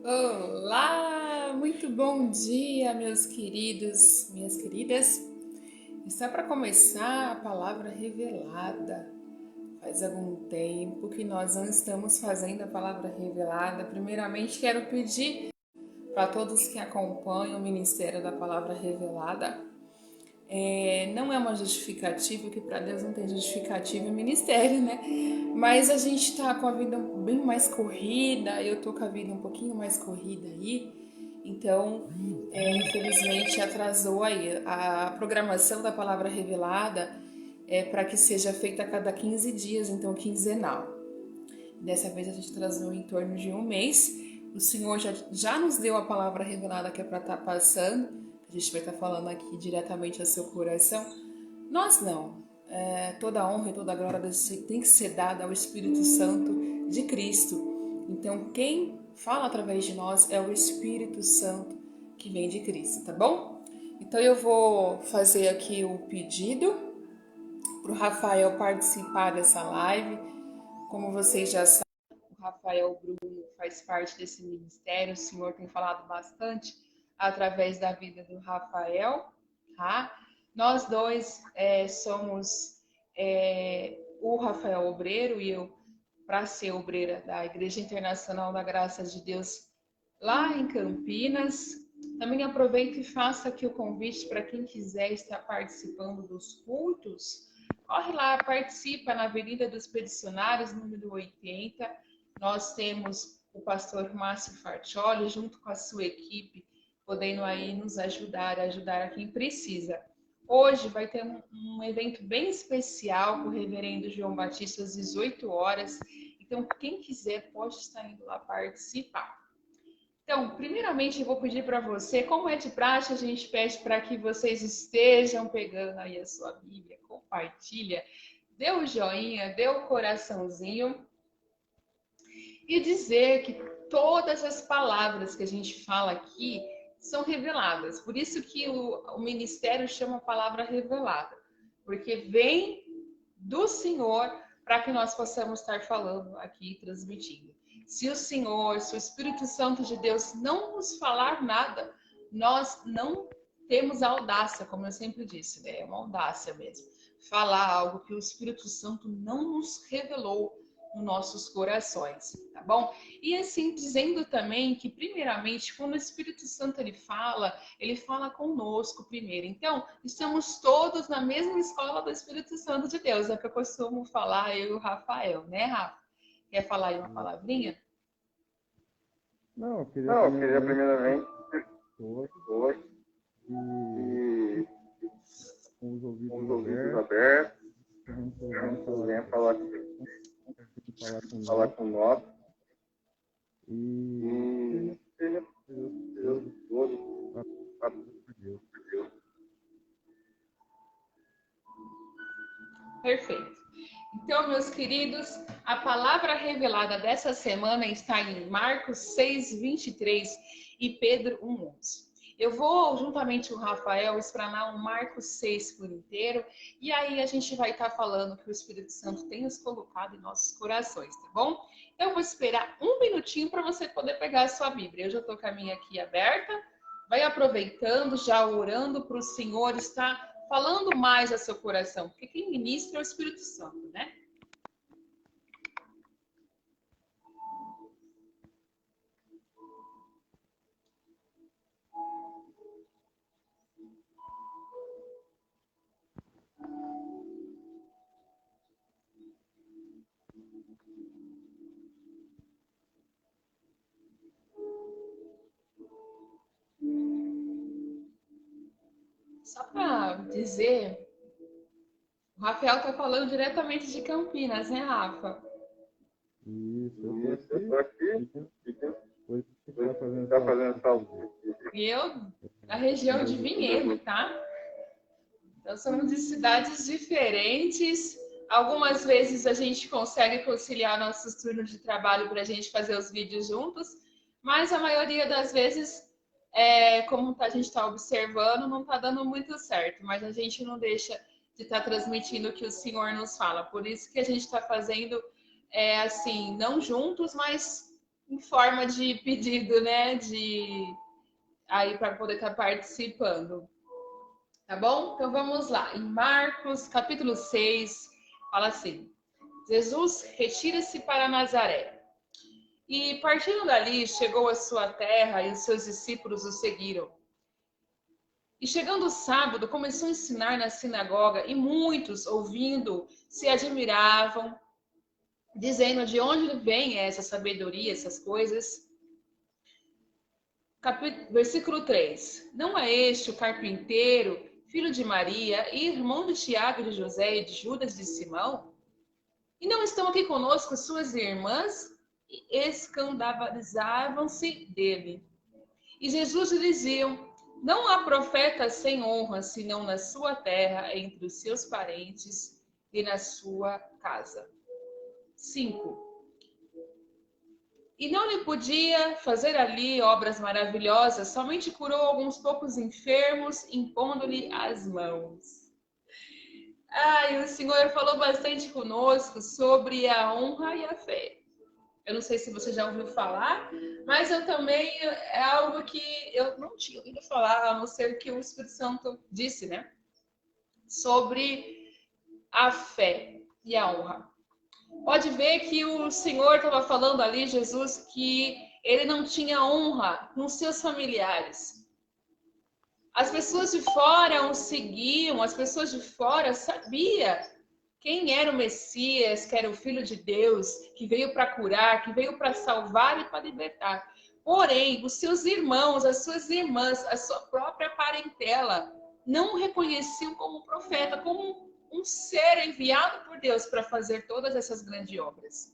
Olá, muito bom dia, meus queridos, minhas queridas. Está para começar a palavra revelada. Faz algum tempo que nós não estamos fazendo a palavra revelada. Primeiramente, quero pedir para todos que acompanham o Ministério da Palavra Revelada. Não é uma justificativa, que para Deus não tem justificativa em ministério, né? Mas a gente está com a vida bem mais corrida, eu tô com a vida um pouquinho mais corrida aí, então, infelizmente, atrasou aí. A programação da palavra revelada é para que seja feita a cada 15 dias, então quinzenal. Dessa vez a gente atrasou em torno de um mês. O Senhor já nos deu a palavra revelada que é para estar passando. A gente vai estar falando aqui diretamente ao seu coração. Nós não. Toda a honra e toda a glória tem que ser dada ao Espírito Santo de Cristo. Então, quem fala através de nós é o Espírito Santo que vem de Cristo, tá bom? Então, eu vou fazer aqui o pedido para o Rafael participar dessa live. Como vocês já sabem, o Rafael Bruno faz parte desse ministério. O Senhor tem falado bastante através da vida do Rafael, tá? Nós dois somos o Rafael Obreiro e eu, para ser obreira da Igreja Internacional da Graça de Deus, lá em Campinas. Também aproveito e faço aqui o convite para quem quiser estar participando dos cultos. Corre lá, participa na Avenida dos Expedicionários, número 80. Nós temos o pastor Márcio Fartioli, junto com a sua equipe, podendo aí nos ajudar a quem precisa. Hoje vai ter um evento bem especial com o reverendo João Batista às 18 horas. Então, quem quiser pode estar indo lá participar. Então, primeiramente, eu vou pedir para você, como é de praxe, a gente pede para que vocês estejam pegando aí a sua Bíblia, compartilha, dê o joinha, dê o coraçãozinho e dizer que todas as palavras que a gente fala aqui são reveladas. Por isso que o ministério chama a palavra revelada, porque vem do Senhor para que nós possamos estar falando aqui e transmitindo. Se o Senhor, se o Espírito Santo de Deus não nos falar nada, nós não temos a audácia, como eu sempre disse, né? É uma audácia mesmo. Falar algo que o Espírito Santo não nos revelou nos nossos corações, tá bom? E assim, dizendo também que, primeiramente, quando o Espírito Santo ele fala conosco primeiro. Então, estamos todos na mesma escola do Espírito Santo de Deus, é o que eu costumo falar, eu e o Rafael, né, Rafa? Quer falar aí uma palavrinha? Não, eu queria Não, eu queria primeiramente primeiramente hoje hoje e e com os com ouvidos os ouvidos abertos, abertos, a gente a venha gente falar, venha falar com falar nós com nós e e seja Deus Deus todo todo para para Deus. Deus. Perfeito. Então, meus queridos, a palavra revelada dessa semana está em Marcos 6, 23 e Pedro 1, 11. Eu vou, juntamente com o Rafael, explanar o Marcos 6 por inteiro, e aí a gente vai estar falando que o Espírito Santo tem nos colocado em nossos corações, tá bom? Então, eu vou esperar um minutinho para você poder pegar a sua Bíblia. Eu já estou com a minha aqui aberta. Vai aproveitando, já orando para o Senhor estar falando mais a seu coração, porque quem ministra é o Espírito Santo, né? Só para dizer, o Rafael está falando diretamente de Campinas, né, Rafa? Isso, eu E estou eu estou aqui aqui, e hoje que hoje está fazendo está fazendo essa E eu, da região de Vinhedo, tá? Então, somos de cidades diferentes. Algumas vezes a gente consegue conciliar nossos turnos de trabalho para a gente fazer os vídeos juntos, mas a maioria das vezes, como a gente está observando, não está dando muito certo, mas a gente não deixa de estar transmitindo o que o Senhor nos fala. Por isso que a gente está fazendo assim, não juntos, mas em forma de pedido, né? Aí para poder estar participando. Tá bom? Então vamos lá. Em Marcos, capítulo 6, fala assim: Jesus retira-se para Nazaré. E partindo dali, chegou à sua terra e os seus discípulos o seguiram. E chegando o sábado, começou a ensinar na sinagoga, e muitos, ouvindo, se admiravam, dizendo: de onde vem essa sabedoria, essas coisas? Versículo 3. Não é este o carpinteiro, filho de Maria, e irmão de Tiago, de José e de Judas de Simão? E não estão aqui conosco suas irmãs? E escandalizavam-se dele. E Jesus lhe diziam: não há profeta sem honra, senão na sua terra, entre os seus parentes e na sua casa. 5. E não lhe podia fazer ali obras maravilhosas, somente curou alguns poucos enfermos, impondo-lhe as mãos. E o Senhor falou bastante conosco sobre a honra e a fé. Eu não sei se você já ouviu falar, mas eu também é algo que eu não tinha ouvido falar, a não ser que o Espírito Santo disse, né? Sobre a fé e a honra. Pode ver que o Senhor estava falando ali, Jesus, que ele não tinha honra com seus familiares. As pessoas de fora o seguiam, as pessoas de fora sabiam quem era o Messias, que era o Filho de Deus, que veio para curar, que veio para salvar e para libertar. Porém, os seus irmãos, as suas irmãs, a sua própria parentela, não o reconheciam como profeta, como um ser enviado por Deus para fazer todas essas grandes obras.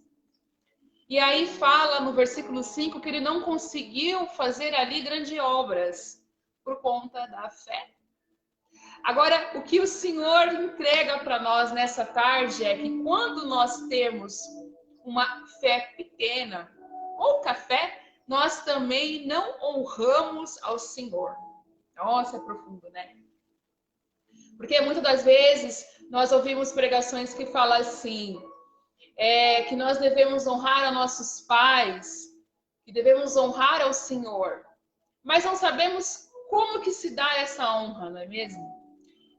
E aí fala no versículo 5 que ele não conseguiu fazer ali grandes obras por conta da fé. Agora, o que o Senhor entrega para nós nessa tarde é que quando nós temos uma fé pequena, pouca fé, nós também não honramos ao Senhor. Nossa, é profundo, né? Porque muitas das vezes nós ouvimos pregações que falam assim, que nós devemos honrar a nossos pais, que devemos honrar ao Senhor. Mas não sabemos como que se dá essa honra, não é mesmo?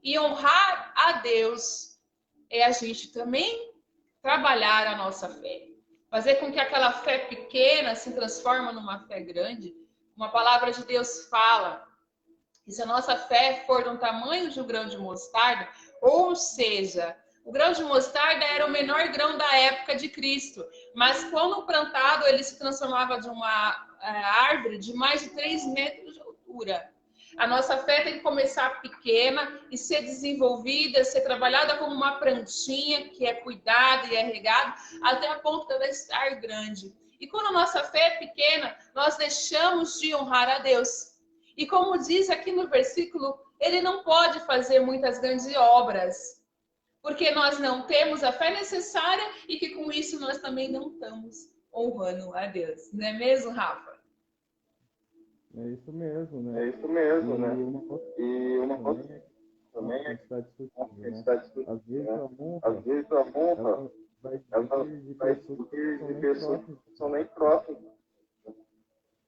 E honrar a Deus é a gente também trabalhar a nossa fé. Fazer com que aquela fé pequena se transforme numa fé grande. Uma palavra de Deus fala que se a nossa fé for do tamanho de um grão de mostarda, ou seja, o grão de mostarda era o menor grão da época de Cristo, mas quando plantado ele se transformava de uma árvore de mais de 3 metros de altura. A nossa fé tem que começar pequena e ser desenvolvida, ser trabalhada como uma plantinha que é cuidada e é regada até a ponto de ela estar grande. E quando a nossa fé é pequena, nós deixamos de honrar a Deus. E como diz aqui no versículo, ele não pode fazer muitas grandes obras, porque nós não temos a fé necessária e que com isso nós também não estamos honrando a Deus. Não é mesmo, Rafa? É isso mesmo, né? É isso mesmo, né? E uma coisa também é que está discutindo, né? está discutindo, Às vezes a honra, às vezes a honra ela vai vir de vai pessoas vir de que pessoas que não são nem próximas,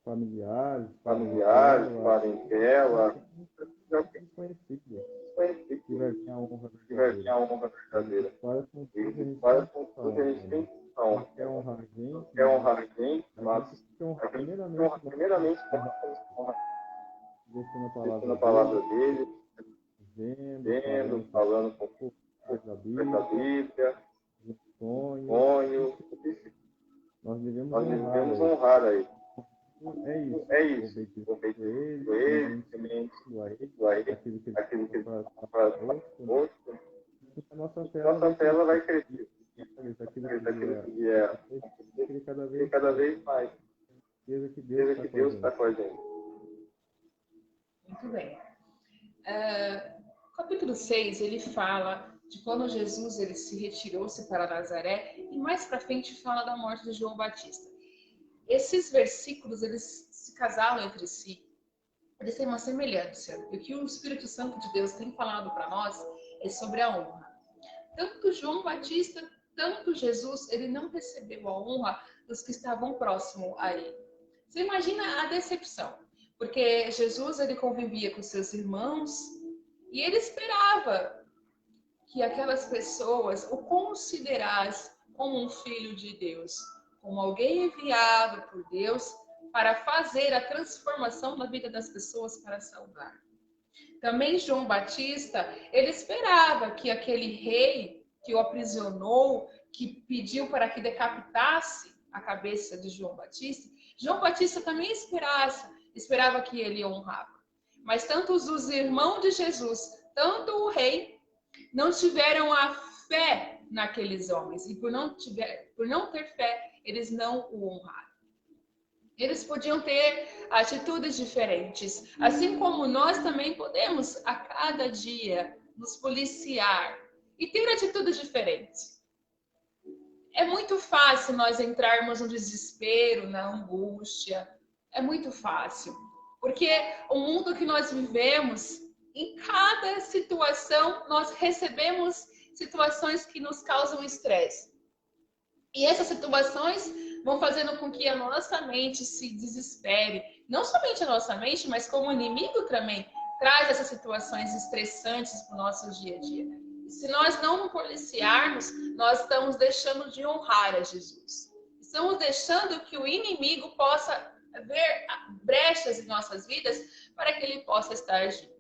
familiares, familiares, parentela, desconhecidas, desconhecidos, que vai vir a honra que vai vir verdadeira. a honra verdadeira. Faz com que a gente Faz com tenha que a gente tenha não noção, quer honrar a gente, quer honrar alguém, a mas gente tem que honrar a gente honra primeiramente primeiramente investindo a conhecendo a palavra palavra dele, vendo, falando com da da Bíblia, Bíblia, de sonho. sonho. Nós devemos Nós honrar devemos ele. honrar a ele. É isso. É isso. Obedecer a ele, Temente a ele, a ele, aquilo que ele aquilo que ele faz faz para outro. outro. A nossa fé ela Nossa vai fé ela vai crescer. crescer. Aquilo Aquilo que que é ele cada e vez cada vez mais. certeza que Deus Veja está que com a Deus gente. está com a gente. Muito bem. Capítulo 6, ele fala de quando Jesus ele se retirou-se para Nazaré e mais para frente fala da morte de João Batista. Esses versículos, eles se casaram entre si. Eles têm uma semelhança. E o que o Espírito Santo de Deus tem falado para nós é sobre a honra. Tanto João Batista tanto Jesus, ele não recebeu a honra dos que estavam próximos a ele. Você imagina a decepção, porque Jesus, ele convivia com seus irmãos e ele esperava que aquelas pessoas o considerassem como um filho de Deus, como alguém enviado por Deus para fazer a transformação da vida das pessoas para salvar. Também João Batista, ele esperava que aquele rei que o aprisionou, que pediu para que decapitasse a cabeça de João Batista também esperava que ele honrava. Mas tanto os irmãos de Jesus, tanto o rei, não tiveram a fé naqueles homens. E por não ter fé, eles não o honraram. Eles podiam ter atitudes diferentes. Assim como nós também podemos, a cada dia, nos policiar e ter atitudes diferentes. É muito fácil nós entrarmos no desespero, na angústia. É muito fácil. Porque o mundo que nós vivemos, em cada situação, nós recebemos situações que nos causam estresse. E essas situações vão fazendo com que a nossa mente se desespere. Não somente a nossa mente, mas como o inimigo também traz essas situações estressantes para o nosso dia a dia. E se nós não nos policiarmos, nós estamos deixando de honrar a Jesus. Estamos deixando que o inimigo possa ver brechas em nossas vidas para que ele possa estar agindo.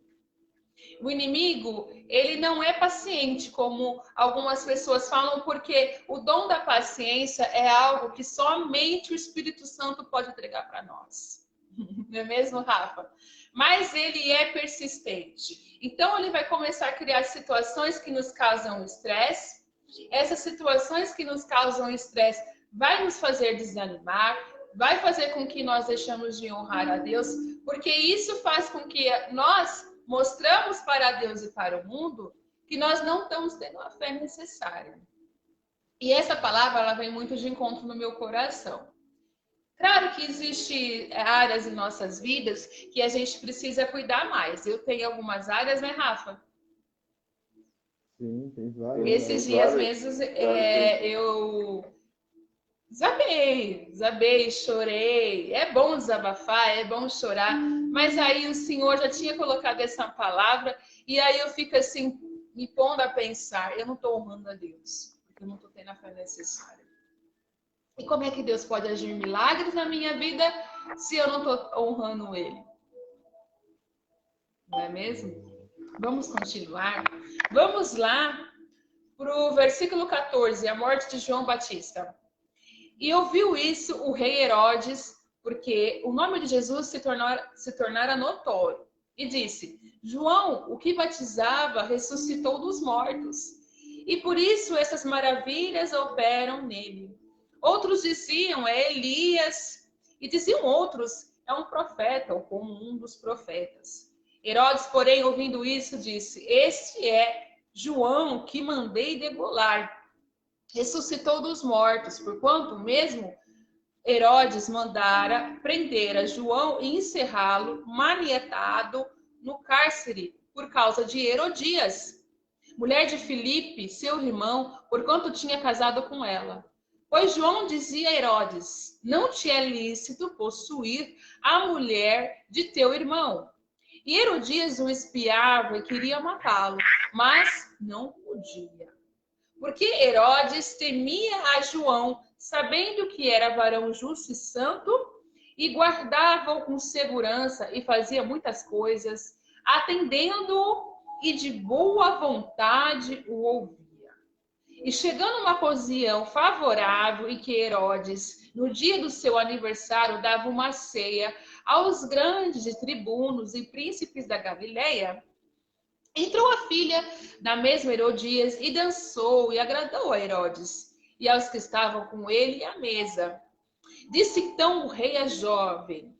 O inimigo, ele não é paciente, como algumas pessoas falam, porque o dom da paciência é algo que somente o Espírito Santo pode entregar para nós. Não é mesmo, Rafa? Mas ele é persistente. Então, ele vai começar a criar situações que nos causam estresse. Essas situações que nos causam estresse vai nos fazer desanimar, vai fazer com que nós deixamos de honrar a Deus, porque isso faz com que nós mostramos para Deus e para o mundo que nós não estamos tendo a fé necessária. E essa palavra, ela vem muito de encontro no meu coração. Claro que existem áreas em nossas vidas que a gente precisa cuidar mais. Eu tenho algumas áreas, né, Rafa? Sim, tem várias. Esses dias mesmo eu desabei, chorei. É bom desabafar, é bom chorar. Mas aí o Senhor já tinha colocado essa palavra e aí eu fico assim, me pondo a pensar, eu não estou honrando a Deus, porque eu não estou tendo a fé necessária. E como é que Deus pode agir milagres na minha vida se eu não estou honrando Ele? Não é mesmo? Vamos continuar. Vamos lá para o versículo 14, a morte de João Batista. E ouviu isso o rei Herodes, porque o nome de Jesus se tornara notório. E disse, João, o que batizava, ressuscitou dos mortos. E por isso essas maravilhas operam nele. Outros diziam, é Elias. E diziam outros, é um profeta, ou como um dos profetas. Herodes, porém, ouvindo isso, disse, este é João que mandei degolar. Ressuscitou dos mortos, porquanto mesmo Herodes mandara prender a João e encerrá-lo, manietado, no cárcere, por causa de Herodias, mulher de Filipe, seu irmão, porquanto tinha casado com ela. Pois João dizia a Herodes, não te é lícito possuir a mulher de teu irmão. E Herodias o espiava e queria matá-lo, mas não podia. Porque Herodes temia a João, sabendo que era varão justo e santo, e guardava-o com segurança e fazia muitas coisas, atendendo-o e de boa vontade o ouvia. E chegando uma ocasião favorável em que Herodes, no dia do seu aniversário, dava uma ceia aos grandes tribunos e príncipes da Galileia, entrou a filha da mesma Herodias e dançou e agradou a Herodes e aos que estavam com ele à mesa. Disse então o rei à jovem,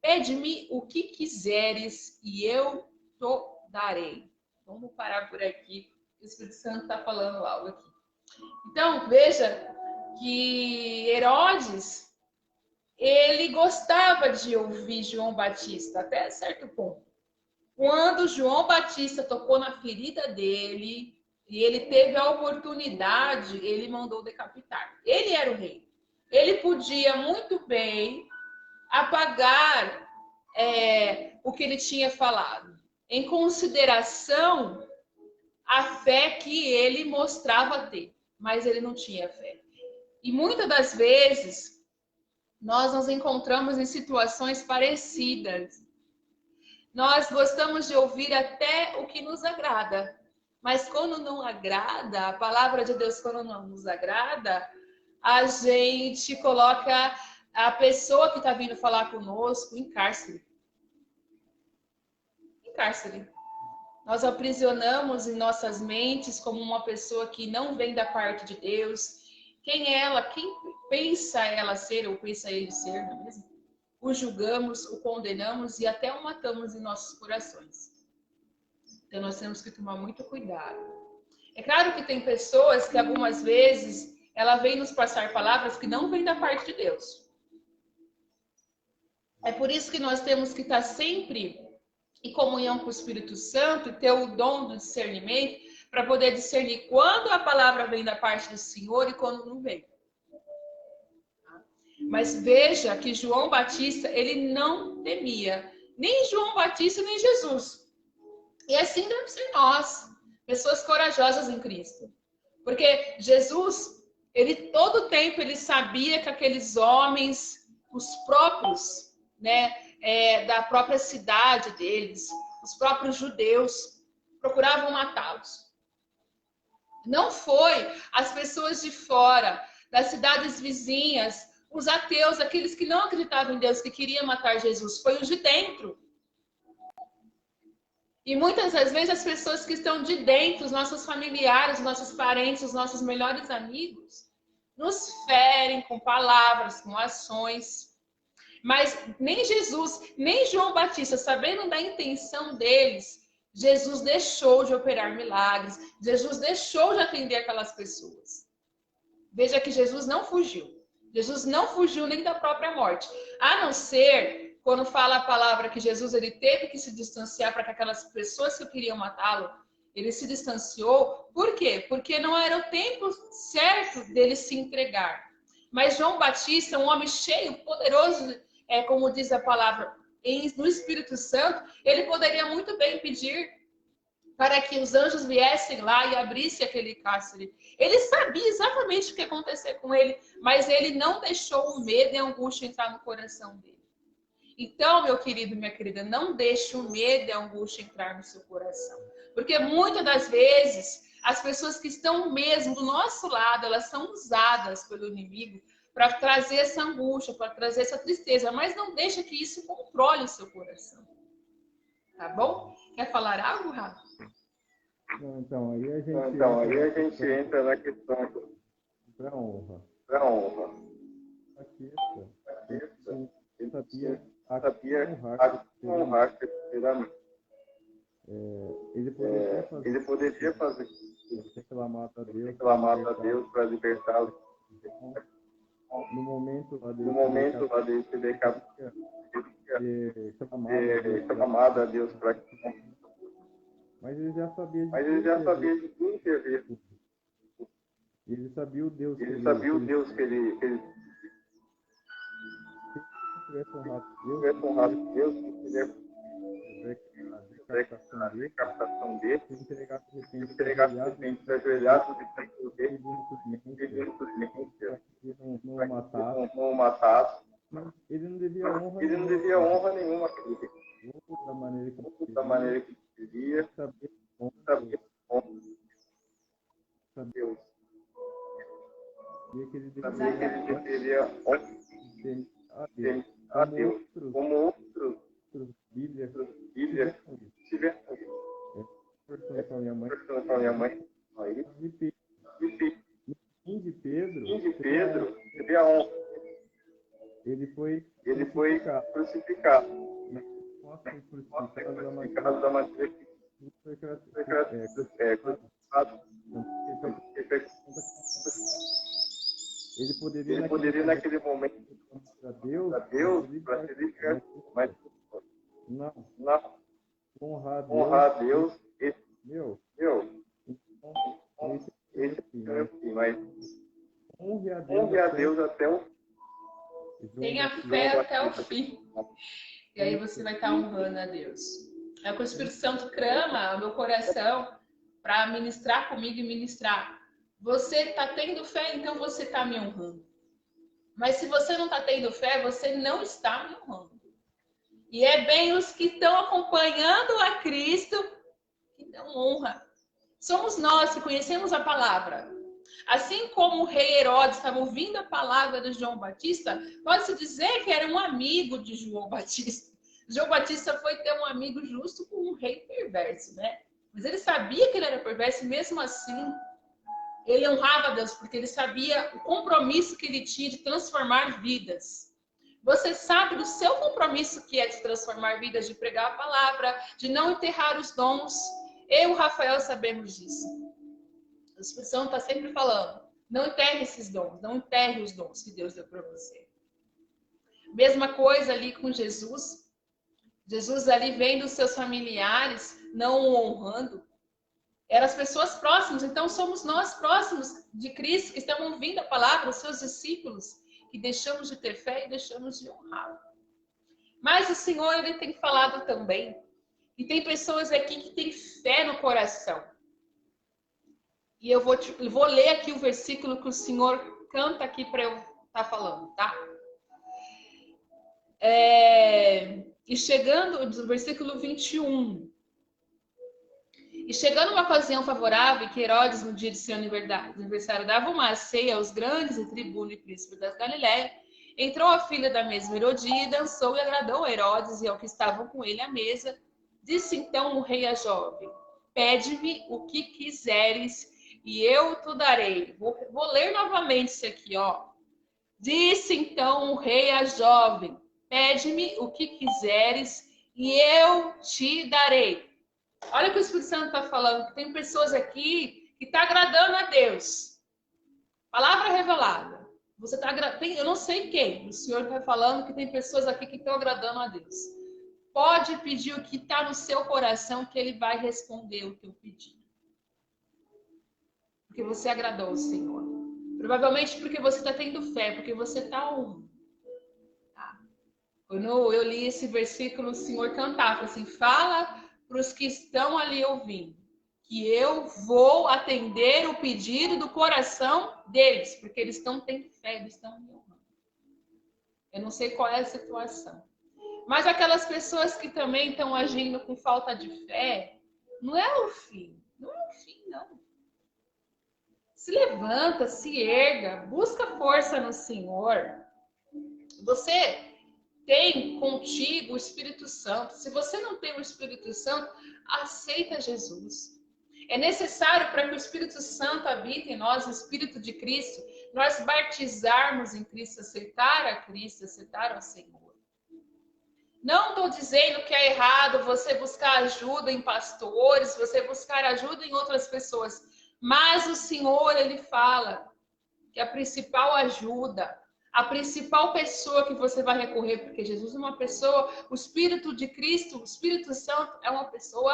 pede-me o que quiseres e eu te darei. Vamos parar por aqui, o Espírito Santo está falando algo aqui. Então, veja que Herodes, ele gostava de ouvir João Batista, até certo ponto. Quando João Batista tocou na ferida dele, e ele teve a oportunidade, ele mandou decapitar. Ele era o rei. Ele podia muito bem apagar o que ele tinha falado, em consideração a fé que ele mostrava ter, mas ele não tinha fé. E muitas das vezes nós nos encontramos em situações parecidas. Nós gostamos de ouvir até o que nos agrada, mas quando não agrada, a palavra de Deus, quando não nos agrada, a gente coloca a pessoa que está vindo falar conosco em cárcere. Em cárcere. Nós aprisionamos em nossas mentes como uma pessoa que não vem da parte de Deus. Quem é ela? Quem pensa ela ser ou pensa ele ser, não é mesmo? O julgamos, o condenamos e até o matamos em nossos corações. Então nós temos que tomar muito cuidado. É claro que tem pessoas que algumas vezes ela vem nos passar palavras que não vêm da parte de Deus. É por isso que nós temos que estar sempre em comunhão com o Espírito Santo, ter o dom do discernimento, para poder discernir quando a palavra vem da parte do Senhor e quando não vem. Mas veja que João Batista, ele não temia. Nem João Batista, nem Jesus. E assim deve ser nós, pessoas corajosas em Cristo. Porque Jesus, ele todo o tempo, ele sabia que aqueles homens, os próprios, da própria cidade deles, os próprios judeus, procuravam matá-los. Não foi as pessoas de fora, das cidades vizinhas, os ateus, aqueles que não acreditavam em Deus, que queriam matar Jesus, foi os de dentro. E muitas das vezes as pessoas que estão de dentro, os nossos familiares, os nossos parentes, os nossos melhores amigos, nos ferem com palavras, com ações. Mas nem Jesus, nem João Batista, sabendo da intenção deles, Jesus deixou de operar milagres, Jesus deixou de atender aquelas pessoas. Veja que Jesus não fugiu. Jesus não fugiu nem da própria morte. A não ser, quando fala a palavra que Jesus ele teve que se distanciar para que aquelas pessoas que queriam matá-lo, ele se distanciou. Por quê? Porque não era o tempo certo dele se entregar. Mas João Batista, um homem cheio, poderoso, como diz a palavra, no Espírito Santo, ele poderia muito bem pedir para que os anjos viessem lá e abrissem aquele cárcere. Ele sabia exatamente o que ia acontecer com ele, mas ele não deixou o medo e a angústia entrar no coração dele. Então, meu querido, minha querida, não deixe o medo e a angústia entrar no seu coração. Porque muitas das vezes, as pessoas que estão mesmo do nosso lado, elas são usadas pelo inimigo para trazer essa angústia, para trazer essa tristeza, mas não deixa que isso controle o seu coração. Tá bom? Quer falar algo, Rafa? Então, aí a gente entra na questão da honra. da honra. Ele sabia honrar verdadeiramente. Ele poderia fazer reclamar a Deus para libertá-lo. No momento lá dele se decapitar, clamado a Deus para que. Mas ele já sabia de tudo intervir. Ele sabia o Deus que ele tivesse honrado Deus, a decapitação dele, se entregasse de repente se ajoelhasse de frente dele, não o matasse. Mas ele não devia honra nenhuma a ele. Da maneira que queria, saber Deus. Sabia que ele deveria a Deus, como outros Bíblia tiver com a minha mãe. Aí, no fim de Pedro, teve a honra. Ele foi crucificado. Crucificado da maneira que foi crucificado. Ele poderia naquele momento para Deus para se livrar, mas não honrar a Deus. Esse é o meu fim, mas honre a Deus até o Tenha fé até o fim. E aí você vai estar honrando a Deus. É o que o Espírito Santo clama ao meu coração para ministrar comigo e ministrar. Você está tendo fé, então você está me honrando. Mas se você não está tendo fé, você não está me honrando. E é bem os que estão acompanhando a Cristo que não honra. Somos nós que conhecemos a palavra. Assim como o rei Herodes estava ouvindo a palavra de João Batista, pode-se dizer que era um amigo de João Batista. João Batista foi ter um amigo justo com um rei perverso, né? Mas ele sabia que ele era perverso e mesmo assim ele honrava a Deus, porque ele sabia o compromisso que ele tinha de transformar vidas. Você sabe do seu compromisso que é de transformar vidas, de pregar a palavra, de não enterrar os dons. Eu e o Rafael sabemos disso. A Espírito está sempre falando, não enterre esses dons, não enterre os dons que Deus deu para você. Mesma coisa ali com Jesus. Jesus ali vendo os seus familiares não o honrando. Eram as pessoas próximas, então somos nós próximos de Cristo, que estamos ouvindo a palavra, os seus discípulos, que deixamos de ter fé e deixamos de honrá-lo. Mas o Senhor, ele tem falado também, e tem pessoas aqui que têm fé no coração. E eu vou ler aqui o versículo que o Senhor canta aqui para eu estar falando, tá? E chegando, no versículo 21. E chegando uma ocasião favorável, que Herodes, no dia de seu aniversário, dava uma ceia aos grandes e tribuno e príncipe da Galiléia, entrou a filha da mesma Herodíada, dançou e agradou a Herodes e ao que estavam com ele à mesa. Disse então o rei a jovem, pede-me o que quiseres e eu te darei. Vou ler novamente isso aqui, ó. Disse então o rei a jovem, pede-me o que quiseres e eu te darei. Olha o que o Espírito Santo está falando, que tem pessoas aqui que estão agradando a Deus. Palavra revelada. Você tá eu não sei quem, o Senhor está falando que tem pessoas aqui que estão agradando a Deus. Pode pedir o que está no seu coração que Ele vai responder o teu pedido. Porque você agradou o Senhor. Provavelmente porque você está tendo fé, porque você está honrando. Tá? Quando eu li esse versículo, o Senhor cantava assim, fala para os que estão ali ouvindo, que eu vou atender o pedido do coração deles, porque eles estão tendo fé, eles estão me honrando. Eu não sei qual é a situação. Mas aquelas pessoas que também estão agindo com falta de fé, não é o fim. Não é o fim, não. Se levanta, se erga, busca força no Senhor. Você tem contigo o Espírito Santo. Se você não tem o Espírito Santo, aceita Jesus. É necessário para que o Espírito Santo habite em nós, o Espírito de Cristo, nós batizarmos em Cristo, aceitar a Cristo, aceitar ao Senhor. Não estou dizendo que é errado você buscar ajuda em pastores, você buscar ajuda em outras pessoas, mas o Senhor, Ele fala que a principal ajuda, a principal pessoa que você vai recorrer, porque Jesus é uma pessoa, o Espírito de Cristo, o Espírito Santo é uma pessoa,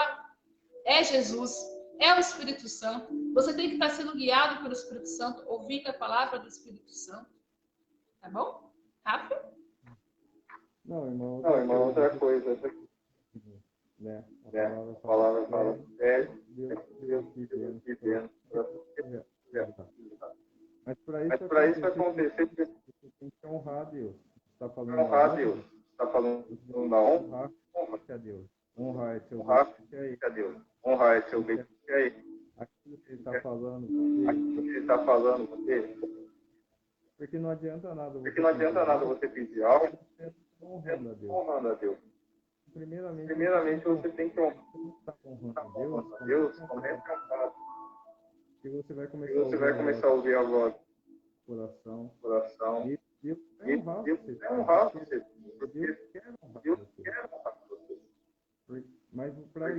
é Jesus, é o Espírito Santo. Você tem que estar sendo guiado pelo Espírito Santo, ouvindo a palavra do Espírito Santo. Tá bom? Rafa? Não, irmão, outra coisa. Né? A palavra fala, Deus te dentro. Mas Mas para isso acontecer, você tem que honrar a Deus. Você está falando honrar a Deus. Está falando da honra a Deus. Honrar é seu bem a Deus. Honrar é seu bem a Ele. Aquilo que Ele está falando, você. Porque não adianta nada você pedir algo honrando a Deus. Primeiramente você tem que honrar a Deus, comece a cantar. que você vai começar a ouvir a voz do coração. E Deus E Deus vai honrar você. Deus quer honrar você. Mas para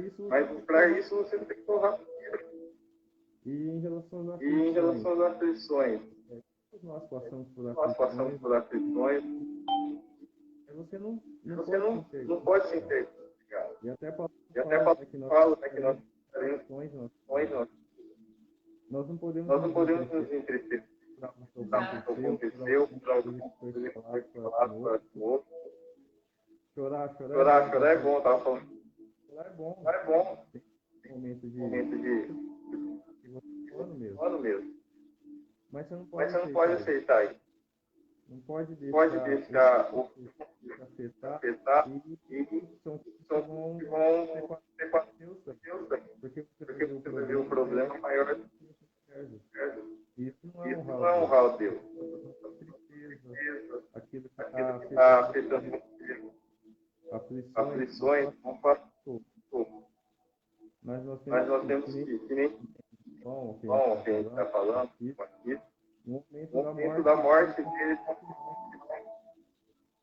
isso você tem que honrar. E em relação às aflições, nós passamos por aflições, você não pode se entregar. E até Paulo fala que nós teremos Nós não podemos nos entristecer por algo que por algo que aconteceu, por algo que foi falado para o outro. Chorar Chorar é bom, tava falando. Chorar é bom. Chorar é bom. Tem momento de ano mesmo. Mas você não pode aceitar isso. Não pode deixar o afetar e são vão ser com Deus, porque você porque vê você vê o problema maior. Isso não Isso não é é honrar a Deus. Tristeza, aquilo que Aquilo que está está afetando aflições, não faz tudo. mas nós Mas nós temos temos que nem bom, que a gente está falando aqui, no o momento da morte dele.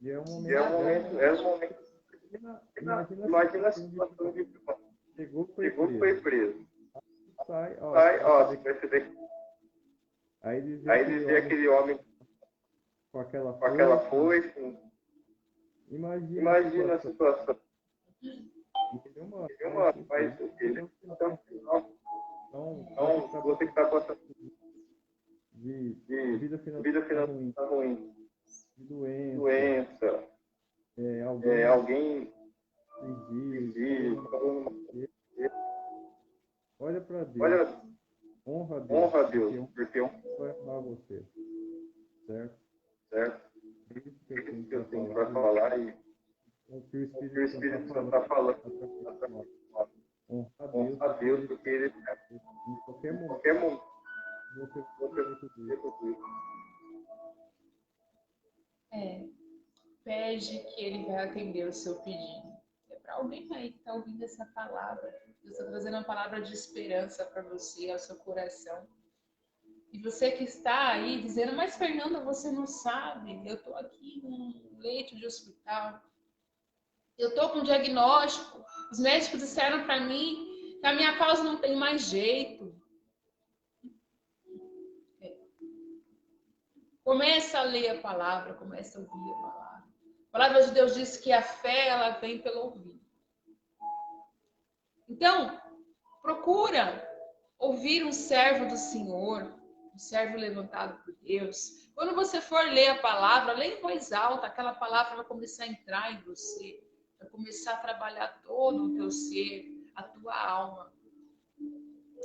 E é um momento. Imagina a situação de chegou, foi preso. Sai, Você vai ver que aí dizia aquele homem com aquela foice. Imagina a situação. Mas então, você que está passando de vida financeira ruim, de doença, alguém olha para Deus, honra a Deus, porque vai honrar você, certo? É isso que eu tenho para falar e o que o o Espírito Santo está falando. Honra a Deus, Porque ele em qualquer momento você Pede que ele vai atender o seu pedido. É para alguém aí que está ouvindo essa palavra. Deus está trazendo uma palavra de esperança para você, ao seu coração. E você que está aí dizendo, mas Fernanda, você não sabe, eu estou aqui num leito de hospital, eu estou com um diagnóstico, os médicos disseram para mim que a minha causa não tem mais jeito. Começa a ler a palavra, começa a ouvir a palavra. A palavra de Deus diz que a fé, ela vem pelo ouvir. Então, procura ouvir um servo do Senhor, um servo levantado por Deus. Quando você for ler a palavra, lê em voz alta, aquela palavra vai começar a entrar em você, vai começar a trabalhar todo o teu ser, a tua alma.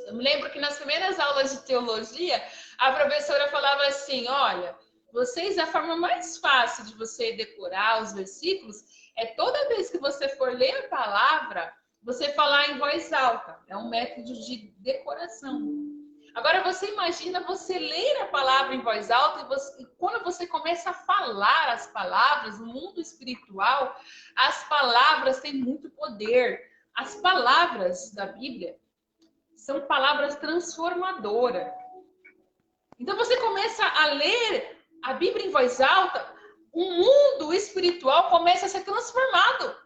Eu me lembro que nas primeiras aulas de teologia, a professora falava assim, olha, a forma mais fácil de você decorar os versículos é toda vez que você for ler a palavra, você falar em voz alta. É um método de decoração. Agora, você imagina você ler a palavra em voz alta e quando você começa a falar as palavras no mundo espiritual, as palavras têm muito poder. As palavras da Bíblia são palavras transformadoras. Então, você começa a ler a Bíblia em voz alta, o mundo espiritual começa a ser transformado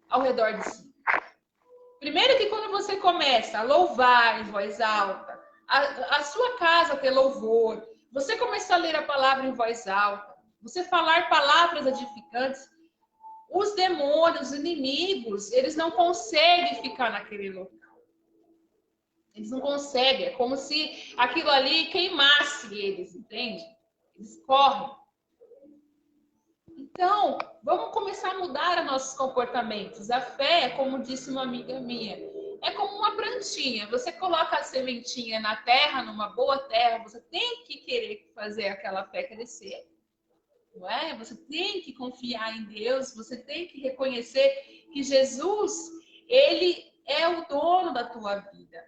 ao redor de si. Primeiro que quando você começa a louvar em voz alta, a sua casa ter louvor, você começar a ler a palavra em voz alta, você falar palavras edificantes, os demônios, os inimigos, eles não conseguem ficar naquele local. Eles não conseguem. É como se aquilo ali queimasse eles, entende? Eles correm. Então, vamos começar a mudar os nossos comportamentos. A fé, como disse uma amiga minha, é como uma plantinha. Você coloca a sementinha na terra, numa boa terra, você tem que querer fazer aquela fé crescer. Não é? Você tem que confiar em Deus, você tem que reconhecer que Jesus, ele é o dono da tua vida.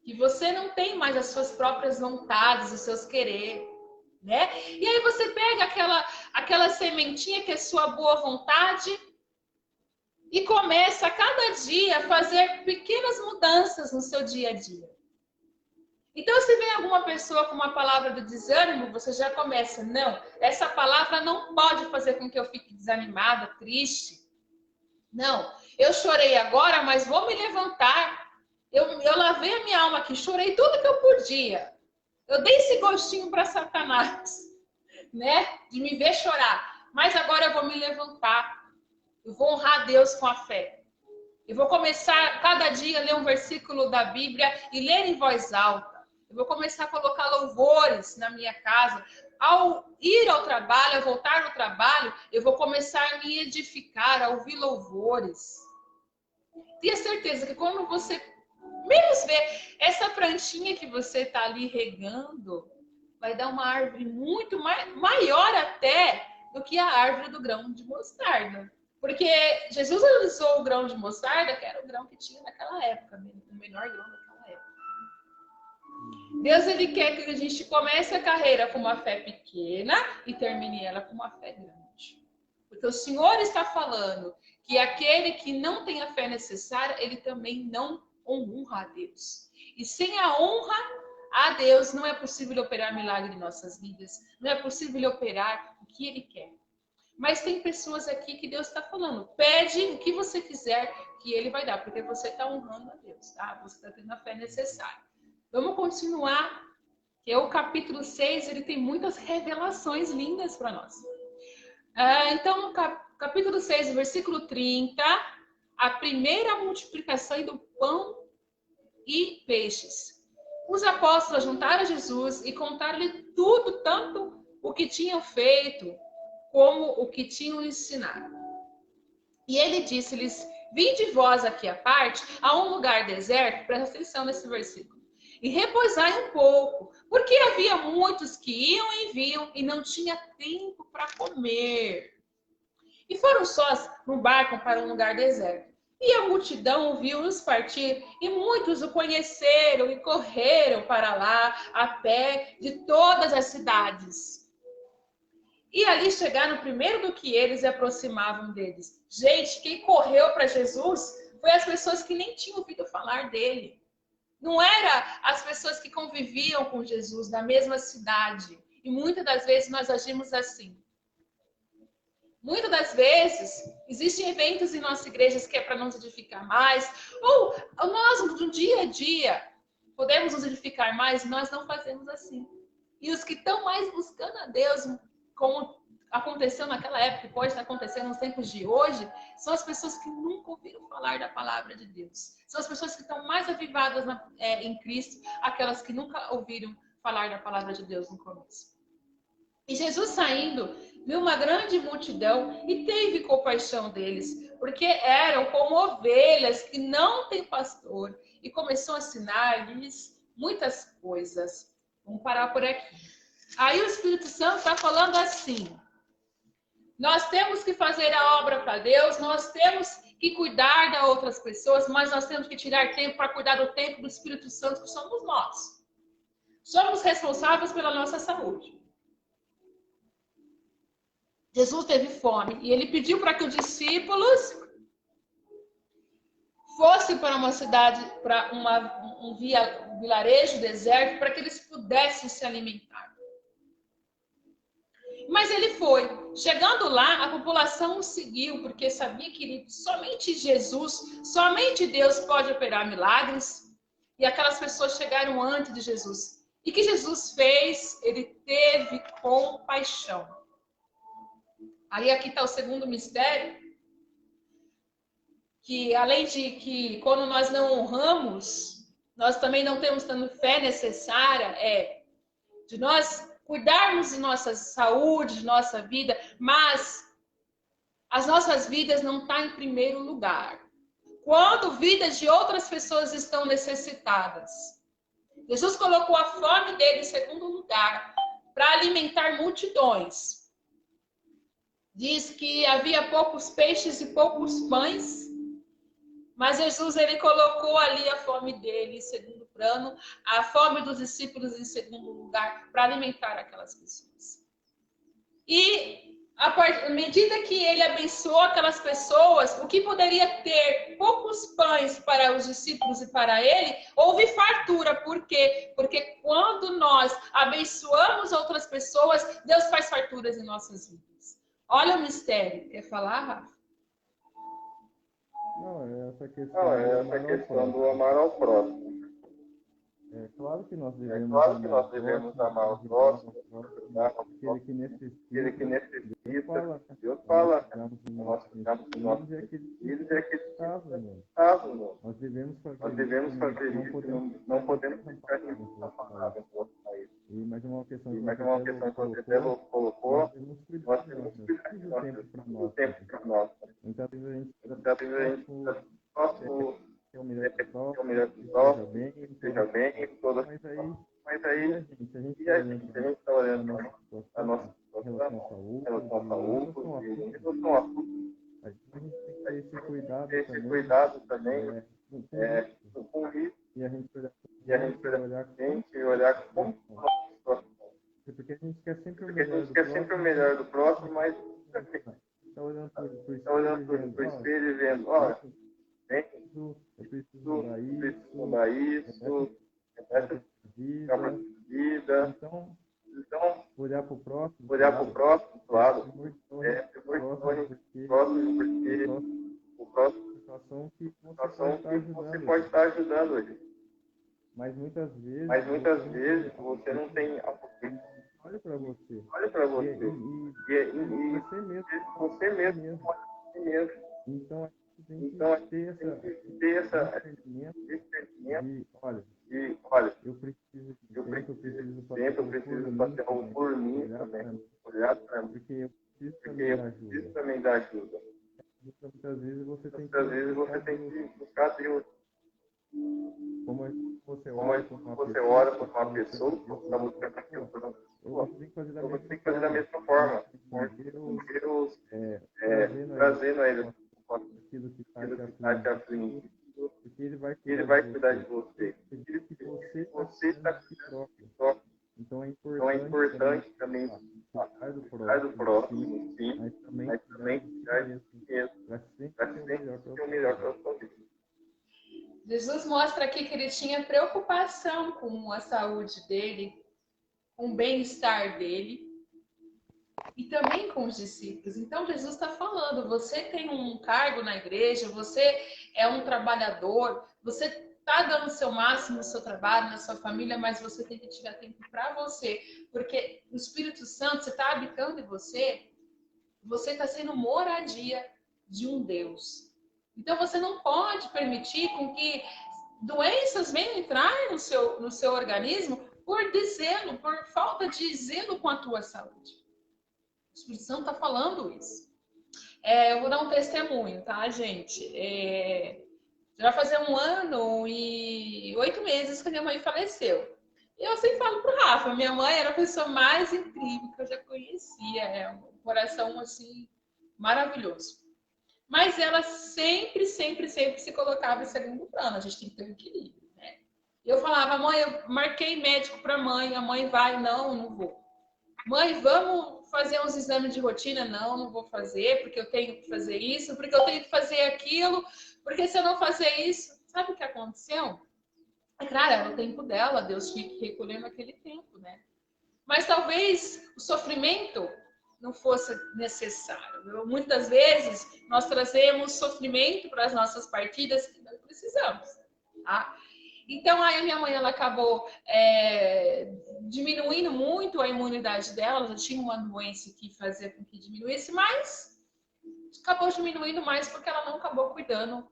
Que você não tem mais as suas próprias vontades, os seus querer, né? E aí você pega aquela sementinha que é sua boa vontade e começa a cada dia a fazer pequenas mudanças no seu dia a dia. Então, se vem alguma pessoa com uma palavra de desânimo, você já começa, não, essa palavra não pode fazer com que eu fique desanimada, triste. Não, eu chorei agora, mas vou me levantar. Eu lavei a minha alma aqui, chorei tudo que eu podia. Eu dei esse gostinho para Satanás, né? De me ver chorar. Mas agora eu vou me levantar. Eu vou honrar Deus com a fé. Eu vou começar cada dia a ler um versículo da Bíblia e ler em voz alta. Eu vou começar a colocar louvores na minha casa. Ao ir ao trabalho, ao voltar do trabalho, eu vou começar a me edificar, a ouvir louvores. Tenha certeza que quando você menos vê essa plantinha que você está ali regando, vai dar uma árvore muito maior até do que a árvore do grão de mostarda. Porque Jesus usou o grão de mostarda, que era o grão que tinha naquela época, o menor grão daquela época. Deus, ele quer que a gente comece a carreira com uma fé pequena e termine ela com uma fé grande. Porque o Senhor está falando que aquele que não tem a fé necessária, ele também não honra a Deus. E sem a honra a Deus, não é possível operar milagre em nossas vidas. Não é possível operar o que Ele quer. Mas tem pessoas aqui que Deus está falando. Pede o que você quiser que Ele vai dar. Porque você está honrando a Deus, tá? Você está tendo a fé necessária. Vamos continuar. Que o capítulo 6, ele tem muitas revelações lindas para nós. Então, no capítulo 6, versículo 30, a primeira multiplicação do pão e peixes. Os apóstolos juntaram a Jesus e contaram-lhe tudo, tanto o que tinham feito, como o que tinham ensinado. E ele disse-lhes, vinde vós aqui à parte, a um lugar deserto, presta atenção nesse versículo, e repousai um pouco, porque havia muitos que iam e vinham e não tinha tempo para comer. E foram sós no barco para um lugar deserto. E a multidão viu-os partir, e muitos o conheceram e correram para lá, a pé, de todas as cidades. E ali chegaram primeiro do que eles e aproximavam deles. Gente, quem correu para Jesus foi as pessoas que nem tinham ouvido falar dele. Não era as pessoas que conviviam com Jesus na mesma cidade. E muitas das vezes nós agimos assim. Muitas das vezes, existem eventos em nossas igrejas que é para nos edificar mais, ou nós, no dia a dia, podemos nos edificar mais, e nós não fazemos assim. E os que estão mais buscando a Deus, como aconteceu naquela época, e pode estar acontecendo nos tempos de hoje, são as pessoas que nunca ouviram falar da palavra de Deus. São as pessoas que estão mais avivadas em Cristo, aquelas que nunca ouviram falar da palavra de Deus no começo. E Jesus saindo, viu uma grande multidão e teve compaixão deles, porque eram como ovelhas que não têm pastor, e começou a ensinar-lhes muitas coisas. Vamos parar por aqui. Aí o Espírito Santo está falando assim, nós temos que fazer a obra para Deus, nós temos que cuidar das outras pessoas, mas nós temos que tirar tempo para cuidar do tempo do Espírito Santo, que somos nós. Somos responsáveis pela nossa saúde. Jesus teve fome e ele pediu para que os discípulos fossem para uma cidade, para um vilarejo deserto, para que eles pudessem se alimentar. Mas ele foi. Chegando lá, a população o seguiu, porque sabia que somente Jesus, somente Deus pode operar milagres. E aquelas pessoas chegaram antes de Jesus. E o que Jesus fez? Ele teve compaixão. Aí aqui está o segundo mistério, que além de que quando nós não honramos, nós também não temos tanta fé necessária, de nós cuidarmos de nossa saúde, de nossa vida, mas as nossas vidas não estão em primeiro lugar. Quando vidas de outras pessoas estão necessitadas, Jesus colocou a fome dele em segundo lugar, para alimentar multidões. Diz que havia poucos peixes e poucos pães, mas Jesus ele colocou ali a fome dele em segundo plano, a fome dos discípulos em segundo lugar, para alimentar aquelas pessoas. E à medida que ele abençoou aquelas pessoas, o que poderia ter poucos pães para os discípulos e para ele, houve fartura. Por quê? Porque quando nós abençoamos outras pessoas, Deus faz farturas em nossas vidas. Olha o mistério. Quer falar, Rafa? Não, é essa questão do amar ao próximo. É claro que nós devemos amar o próximo, aquele que necessita. Deus fala, Nós ficamos em nossos filhos é aquele casos, irmão. caso, não. Nós devemos fazer Nós devemos fazer não isso, podemos não podemos ficar ficar desamparados no outro país. E mais uma questão E que mais você uma até questão que você até colocou, colocou, nós devemos cuidar nós de temos nós, que cuidar de temos nós, tempo para o nós. tempo para nós. Então, às vezes a gente Então, a gente próximo é o melhor do é o próximo, melhor do esteja próximo, bem, esteja bem, todas. mas Mas aí, aí, a gente e está a olhando gente está olhando para para a nossa em relação à situação, em saúde, relação à em saúde, relação a em tudo, relação a tudo, a gente tem que ter esse cuidado ter esse também, cuidado também, com isso. com isso, E a gente olhar e a gente olhar e olhar como com nossa situação. porque a gente quer sempre o Porque a melhor gente do quer próximo, sempre o melhor do próximo, mas está olhando para o está olhando para o espelho e vendo, olha, eu preciso mudar mudar isso, essa vida. vida. Então, Então, olhar para o próximo, claro, é muito porque próximo, porque o próximo situação que situação você que você pode estar ajudando ele. mas muitas vezes você não tem apoio. olha para você. Olha para você. E você mesmo. Você mesmo. Então, a gente Então, tem que ter essa discernimento discernimento de, olha, eu preciso de eu tempo, preciso fazer algo por mim também. Olhar para mim, porque eu preciso porque também da ajuda. Muitas vezes você tem que buscar Deus. Como você Como ora por uma você pessoa, ora por uma pessoa, está buscando aquilo por uma pessoa, você tem que fazer você tem que fazer da mesma forma. Deus trazendo a ele aquilo que está te afligindo, porque ele vai cuidar de você. Você está próprio. Então é importante também cuidar do próximo, sim, mas também cuidar de si mesmo, para sempre para ser ser o melhor para a sua vida. Jesus mostra aqui que ele tinha preocupação com a saúde dele, com o bem-estar dele e também com os discípulos. Então Jesus está falando, você tem um cargo na igreja, você é um trabalhador, você está dando o seu máximo no seu trabalho, na sua família, mas você tem que tirar tempo para você, porque o Espírito Santo, você está habitando em você está sendo moradia de um Deus. Então você não pode permitir com que doenças venham entrar no seu organismo por deszelo, por falta de zelo com a tua saúde. O Espírito Santo está falando isso. Eu vou dar um testemunho, tá, gente? Já vai fazer 1 ano e 8 meses que a minha mãe faleceu. E eu sempre falo pro Rafa, minha mãe era a pessoa mais incrível que eu já conhecia. Um coração, assim, maravilhoso. Mas ela sempre se colocava em segundo plano. A gente tem que ter um equilíbrio, né? Eu falava, mãe, eu marquei médico para mãe. A mãe vai, não vou. Mãe, vamos fazer uns exames de rotina? Não vou fazer, porque eu tenho que fazer isso, porque eu tenho que fazer aquilo, porque se eu não fazer isso... Sabe o que aconteceu? É claro, era o tempo dela, Deus tinha que recolher naquele tempo, né? Mas talvez o sofrimento não fosse necessário. Muitas vezes nós trazemos sofrimento para as nossas partidas que não precisamos. Tá? Então aí a minha mãe ela acabou diminuindo muito a imunidade dela. Ela já tinha uma doença que fazia com que diminuísse, mas acabou diminuindo mais porque ela não acabou cuidando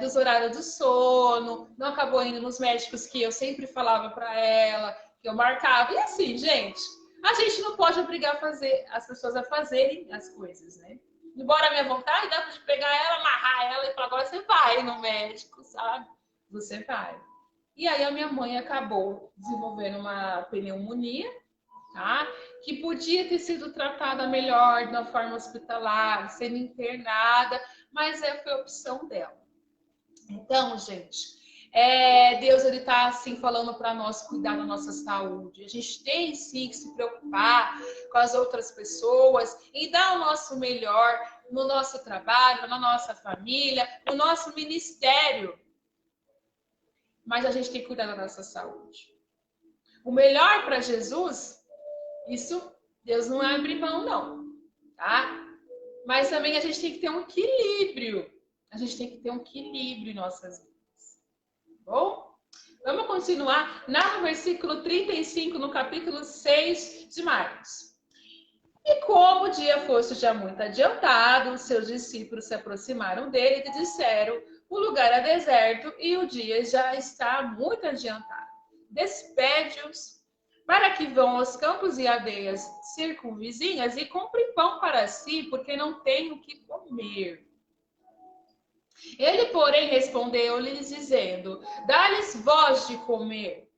dos horários do sono, não acabou indo nos médicos que eu sempre falava para ela, que eu marcava. E assim, gente, a gente não pode obrigar as pessoas a fazerem as coisas, né? Embora a minha vontade dá para pegar ela, amarrar ela e falar, agora você vai no médico, sabe? Você vai. E aí a minha mãe acabou desenvolvendo uma pneumonia, tá? Que podia ter sido tratada melhor de uma forma hospitalar, sendo internada, mas foi a opção dela. Então, gente, Deus ele está assim falando para nós cuidar da nossa saúde. A gente tem sim que se preocupar com as outras pessoas e dar o nosso melhor no nosso trabalho, na nossa família, no nosso ministério. Mas a gente tem que cuidar da nossa saúde. O melhor para Jesus, isso Deus não abre mão, não, tá? Mas também a gente tem que ter um equilíbrio. A gente tem que ter um equilíbrio em nossas vidas. Bom? Vamos continuar lá no versículo 35, no capítulo 6 de Marcos. E como o dia fosse já muito adiantado, seus discípulos se aproximaram dele e disseram: o lugar é deserto e o dia já está muito adiantado. Despede-os para que vão aos campos e aldeias circunvizinhas e comprem pão para si, porque não têm o que comer. Ele, porém, respondeu-lhes dizendo: dá-lhes vós de comer.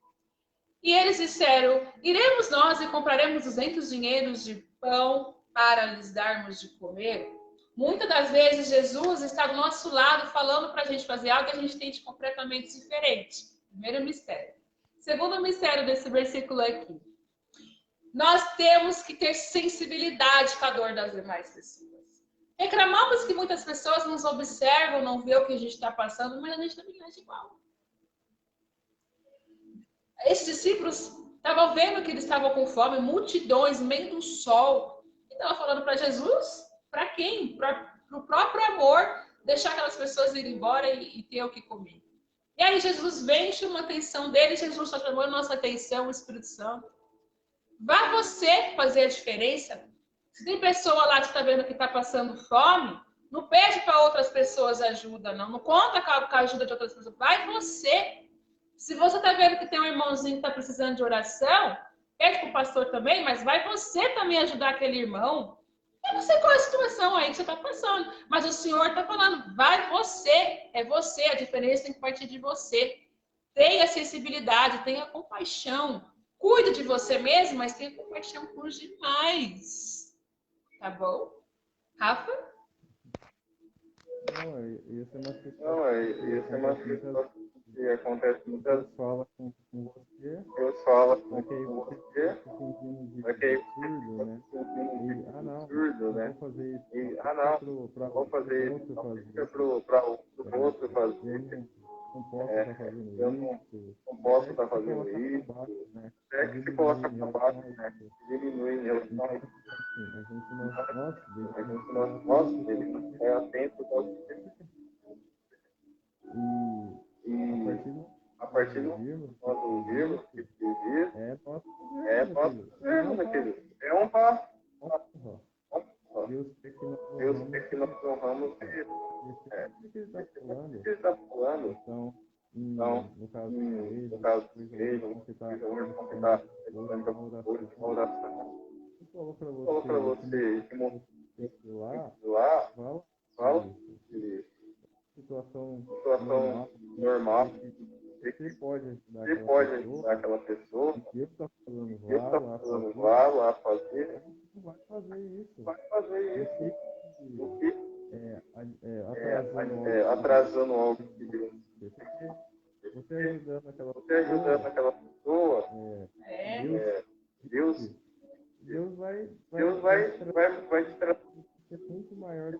E eles disseram: iremos nós e compraremos 200 dinheiros de pão para lhes darmos de comer. Muitas das vezes Jesus está do nosso lado falando para a gente fazer algo que a gente entende completamente diferente. Primeiro mistério. Segundo mistério desse versículo aqui. Nós temos que ter sensibilidade com a dor das demais pessoas. Reclamamos que muitas pessoas nos observam, não vê o que a gente está passando, mas a gente também age igual. Esses discípulos estavam vendo que eles estavam com fome, multidões, no meio do sol. E estavam falando para Jesus, para quem? Para o próprio amor, deixar aquelas pessoas irem embora e ter o que comer. E aí Jesus vem, chama a atenção deles, Jesus está chamando a nossa atenção, o Espírito Santo. Vá você fazer a diferença. Se tem pessoa lá que está vendo que está passando fome, não pede para outras pessoas ajuda, não. Não conta com a ajuda de outras pessoas. Vai você. Se você está vendo que tem um irmãozinho que está precisando de oração, pede para o pastor também, mas vai você também ajudar aquele irmão. Eu não sei qual é a situação aí que você está passando, mas o Senhor está falando, vai você. É você, a diferença tem que partir de você. Tenha sensibilidade, tenha compaixão. Cuide de você mesmo, mas tenha compaixão por os demais. Tá bom? Rafa? Isso é uma situação que acontece muitas vezes. Fala com você. Eu falo com você. Vai que aí absurdo, né? Absurdo, né? Vou fazer isso. Vou fazer isso. Fica para o outro fazer. Eu não posso estar fazendo isso. É que se coloca para baixo, né? Diminui em relação a isso. A gente é atento ao que e a partir do nosso ouvido, que diz, é nosso governo, meu querido. É um passo. Deus quer que nós honramos ele. O que ele está falando? Então, no caso dele, vamos completar uma oração. Falou para você, lá, fala de situação normal. Você pode ajudar aquela pessoa. Deus está falando lá fazer. Vai fazer isso. Atrasando algo que Deus. Você ajudando aquela pessoa. Deus vai te trazer muito maior do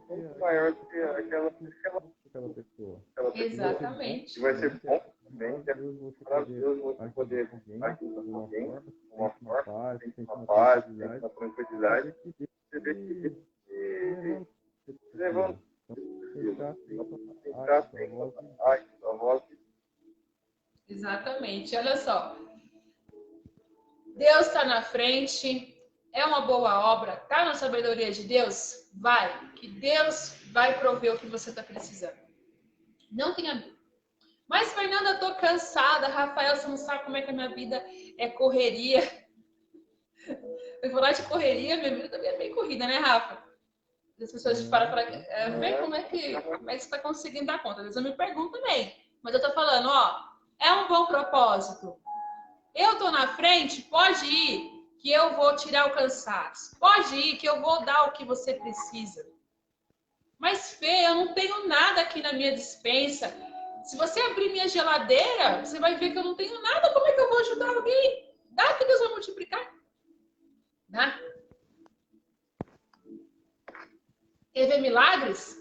que aquela pessoa. Exatamente. E vai ser bom também. Para Deus você poder ajudar alguém de uma forma, uma paz, uma tranquilidade. Você vê que levanta. Exatamente. Olha só. Deus está na frente. É uma boa obra. Está na sabedoria de Deus? Vai. Que Deus vai prover o que você está precisando. Não tenha dúvida. Mas, Fernanda, eu tô cansada. Rafael, você não sabe como é que a minha vida é correria. Eu vou lá de correria, minha vida também é bem corrida, né, Rafa? As pessoas falam para ver como é que você está conseguindo dar conta. Às vezes eu me pergunto também. Mas eu tô falando, ó, é um bom propósito. Eu tô na frente, pode ir, que eu vou tirar o cansaço. Pode ir, que eu vou dar o que você precisa. Mas, Fê, eu não tenho nada aqui na minha despensa. Se você abrir minha geladeira, você vai ver que eu não tenho nada. Como é que eu vou ajudar alguém? Dá que Deus vai multiplicar. Dá. Quer ver milagres?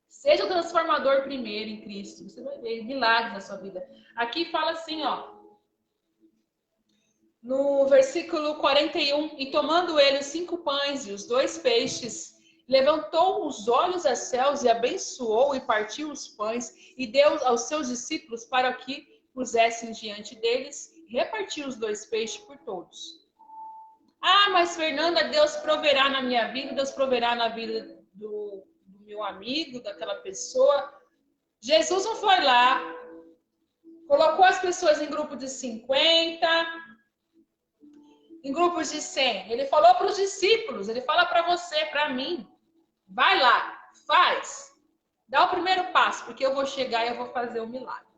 Seja o transformador primeiro em Cristo. Você vai ver milagres na sua vida. Aqui fala assim, ó. No versículo 41. E tomando ele os 5 pães e os 2 peixes, levantou os olhos aos céus e abençoou e partiu os pães e deu aos seus discípulos para que pusessem diante deles, e repartiu os 2 peixes por todos. Ah, mas Fernanda, Deus proverá na minha vida, Deus proverá na vida do meu amigo, daquela pessoa. Jesus não foi lá, colocou as pessoas em grupo de 50, em grupos de 100. Ele falou para os discípulos, ele fala para você, para mim, vai lá, faz. Dá o primeiro passo, porque eu vou chegar e eu vou fazer o milagre.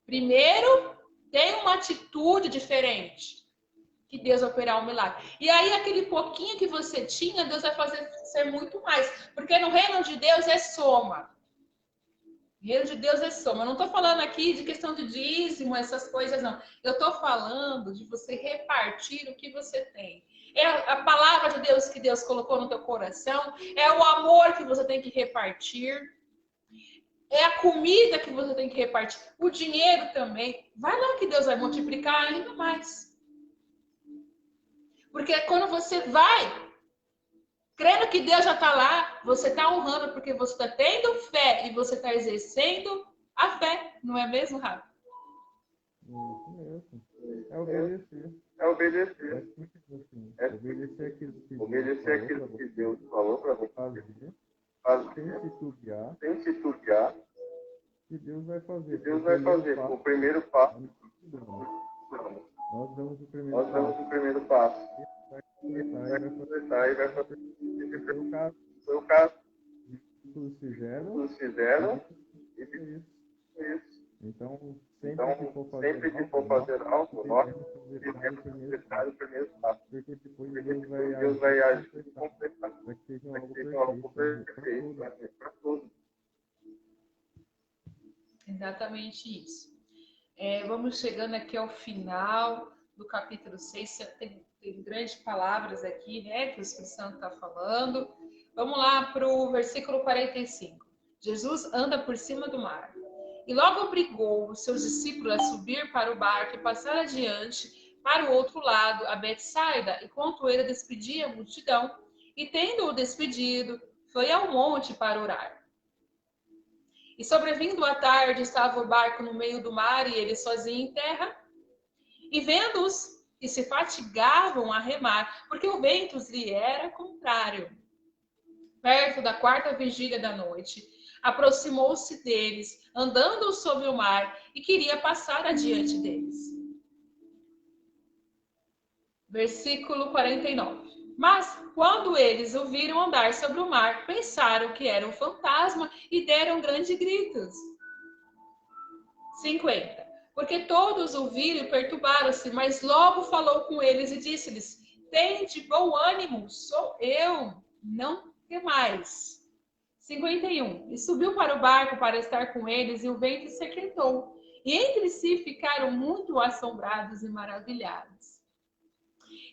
Primeiro, tem uma atitude diferente, que Deus vai operar um milagre. E aí, aquele pouquinho que você tinha, Deus vai fazer ser muito mais. Porque no reino de Deus é soma. O reino de Deus é soma. Eu não estou falando aqui de questão de dízimo, essas coisas, não. Eu estou falando de você repartir o que você tem. É a palavra de Deus que Deus colocou no teu coração. É o amor que você tem que repartir. É a comida que você tem que repartir. O dinheiro também. Vai lá que Deus vai multiplicar ainda mais. Porque quando você vai, crendo que Deus já está lá, você está honrando porque você está tendo fé e você está exercendo a fé. Não é mesmo, Rafa? Isso mesmo. É obedecer. É obedecer. É simples assim. Obedecer aquilo que Deus falou para você fazer. Sem se titubear. Que Deus vai fazer. O primeiro passo. Nós damos o primeiro passo. E vai fazer. Foi o caso. Todos fizeram. E isso. Então, sempre que for fazer algo, nós devemos completar o primeiro passo. Porque depois Deus vai agir e completar. Vai que seja Algo perfeito para todos. Exatamente isso. Vamos chegando aqui ao final do capítulo 6. Tem grandes palavras aqui, né, que o Espírito Santo está falando. Vamos lá para o versículo 45. Jesus anda por cima do mar. E logo obrigou os seus discípulos a subir para o barco e passar adiante para o outro lado, a Betsaida, enquanto ele despedia a multidão. E tendo-o despedido, foi ao monte para orar. E sobrevindo a tarde, estava o barco no meio do mar e ele sozinho em terra. E vendo-os que se fatigavam a remar, porque o vento lhe era contrário. Perto da 4ª vigília da noite, aproximou-se deles, andando sobre o mar, e queria passar adiante deles. Versículo 49. Mas, quando eles o viram andar sobre o mar, pensaram que era um fantasma e deram grandes gritos. 50. Porque todos o viram e perturbaram-se, mas logo falou com eles e disse-lhes: tende bom ânimo, sou eu, não temais. 51. E subiu para o barco para estar com eles, e o vento se aquietou. E entre si ficaram muito assombrados e maravilhados.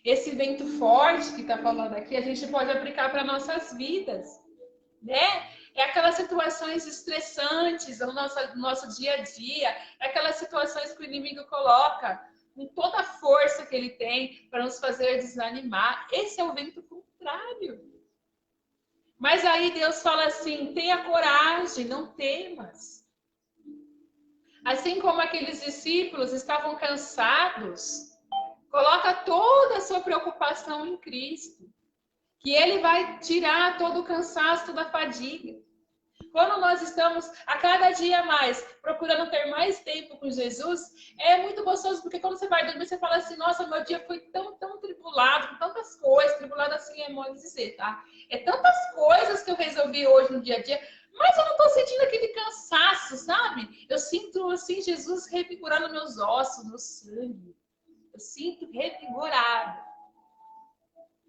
Esse vento forte que está falando aqui, a gente pode aplicar para nossas vidas, né? É aquelas situações estressantes no nosso dia a dia, é aquelas situações que o inimigo coloca com toda a força que ele tem para nos fazer desanimar. Esse é o vento contrário. Mas aí Deus fala assim, tenha coragem, não temas. Assim como aqueles discípulos estavam cansados, coloca toda a sua preocupação em Cristo, que Ele vai tirar todo o cansaço, toda a fadiga. Quando nós estamos a cada dia mais procurando ter mais tempo com Jesus, é muito gostoso, porque quando você vai dormir, você fala assim, nossa, meu dia foi tão tribulado, com tantas coisas, tribulado assim é modo de dizer, tá? É tantas coisas que eu resolvi hoje no dia a dia, mas eu não tô sentindo aquele cansaço, sabe? Eu sinto, assim, Jesus revigorando meus ossos, meu sangue. Eu sinto revigorado.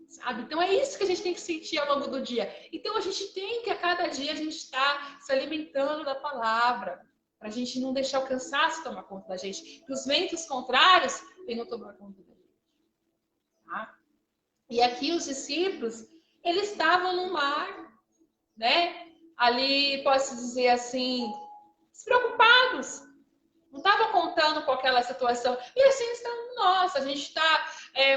Sabe? Então é isso que a gente tem que sentir ao longo do dia. Então a gente tem que a cada dia a gente estar se alimentando da palavra, para a gente não deixar o cansaço tomar conta da gente, que os ventos contrários venham tomar conta da gente. Tá? E aqui os discípulos, eles estavam no mar, né? Ali, posso dizer assim, despreocupados. Não estava contando com aquela situação. E assim estamos nós. A gente está,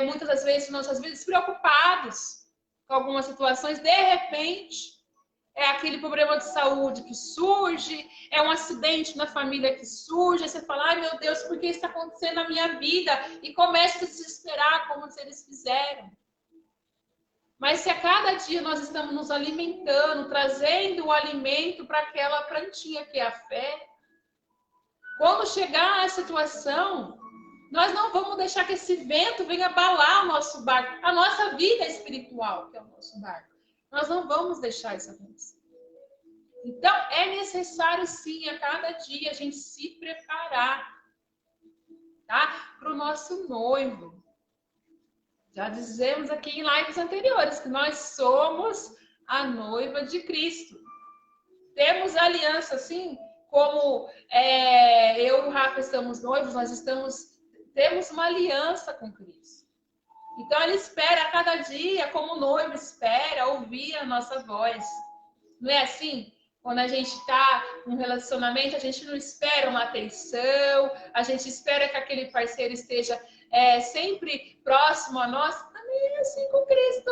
muitas das vezes, em nossas vidas, preocupados com algumas situações. De repente, é aquele problema de saúde que surge, é um acidente na família que surge, aí você fala, ai meu Deus, por que isso está acontecendo na minha vida? E começa a se desesperar como se eles fizeram. Mas se a cada dia nós estamos nos alimentando, trazendo o alimento para aquela plantinha que é a fé, quando chegar a situação, nós não vamos deixar que esse vento venha abalar o nosso barco, a nossa vida espiritual, que é o nosso barco. Nós não vamos deixar isso acontecer. Então, é necessário sim, a cada dia, a gente se preparar, tá? Para o nosso noivo. Já dizemos aqui em lives anteriores que nós somos a noiva de Cristo. Temos aliança, assim, como eu e o Rafa estamos noivos, temos uma aliança com Cristo. Então, ele espera a cada dia, como o noivo espera, ouvir a nossa voz. Não é assim? Quando a gente está num relacionamento, a gente não espera uma atenção, a gente espera que aquele parceiro esteja sempre próximo a nós. Também é assim com Cristo.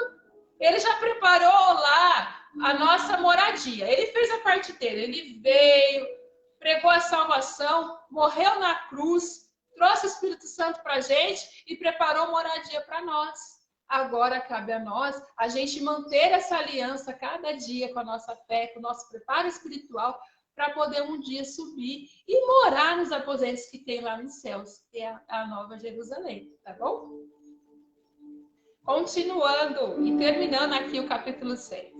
Ele já preparou lá a nossa moradia. Ele fez a parte dele. Ele veio, pregou a salvação, morreu na cruz, trouxe o Espírito Santo para a gente e preparou moradia para nós. Agora cabe a nós a gente manter essa aliança cada dia com a nossa fé, com o nosso preparo espiritual, para poder um dia subir e morar nos aposentos que tem lá nos céus, que é a Nova Jerusalém, tá bom? Continuando e terminando aqui o capítulo 6.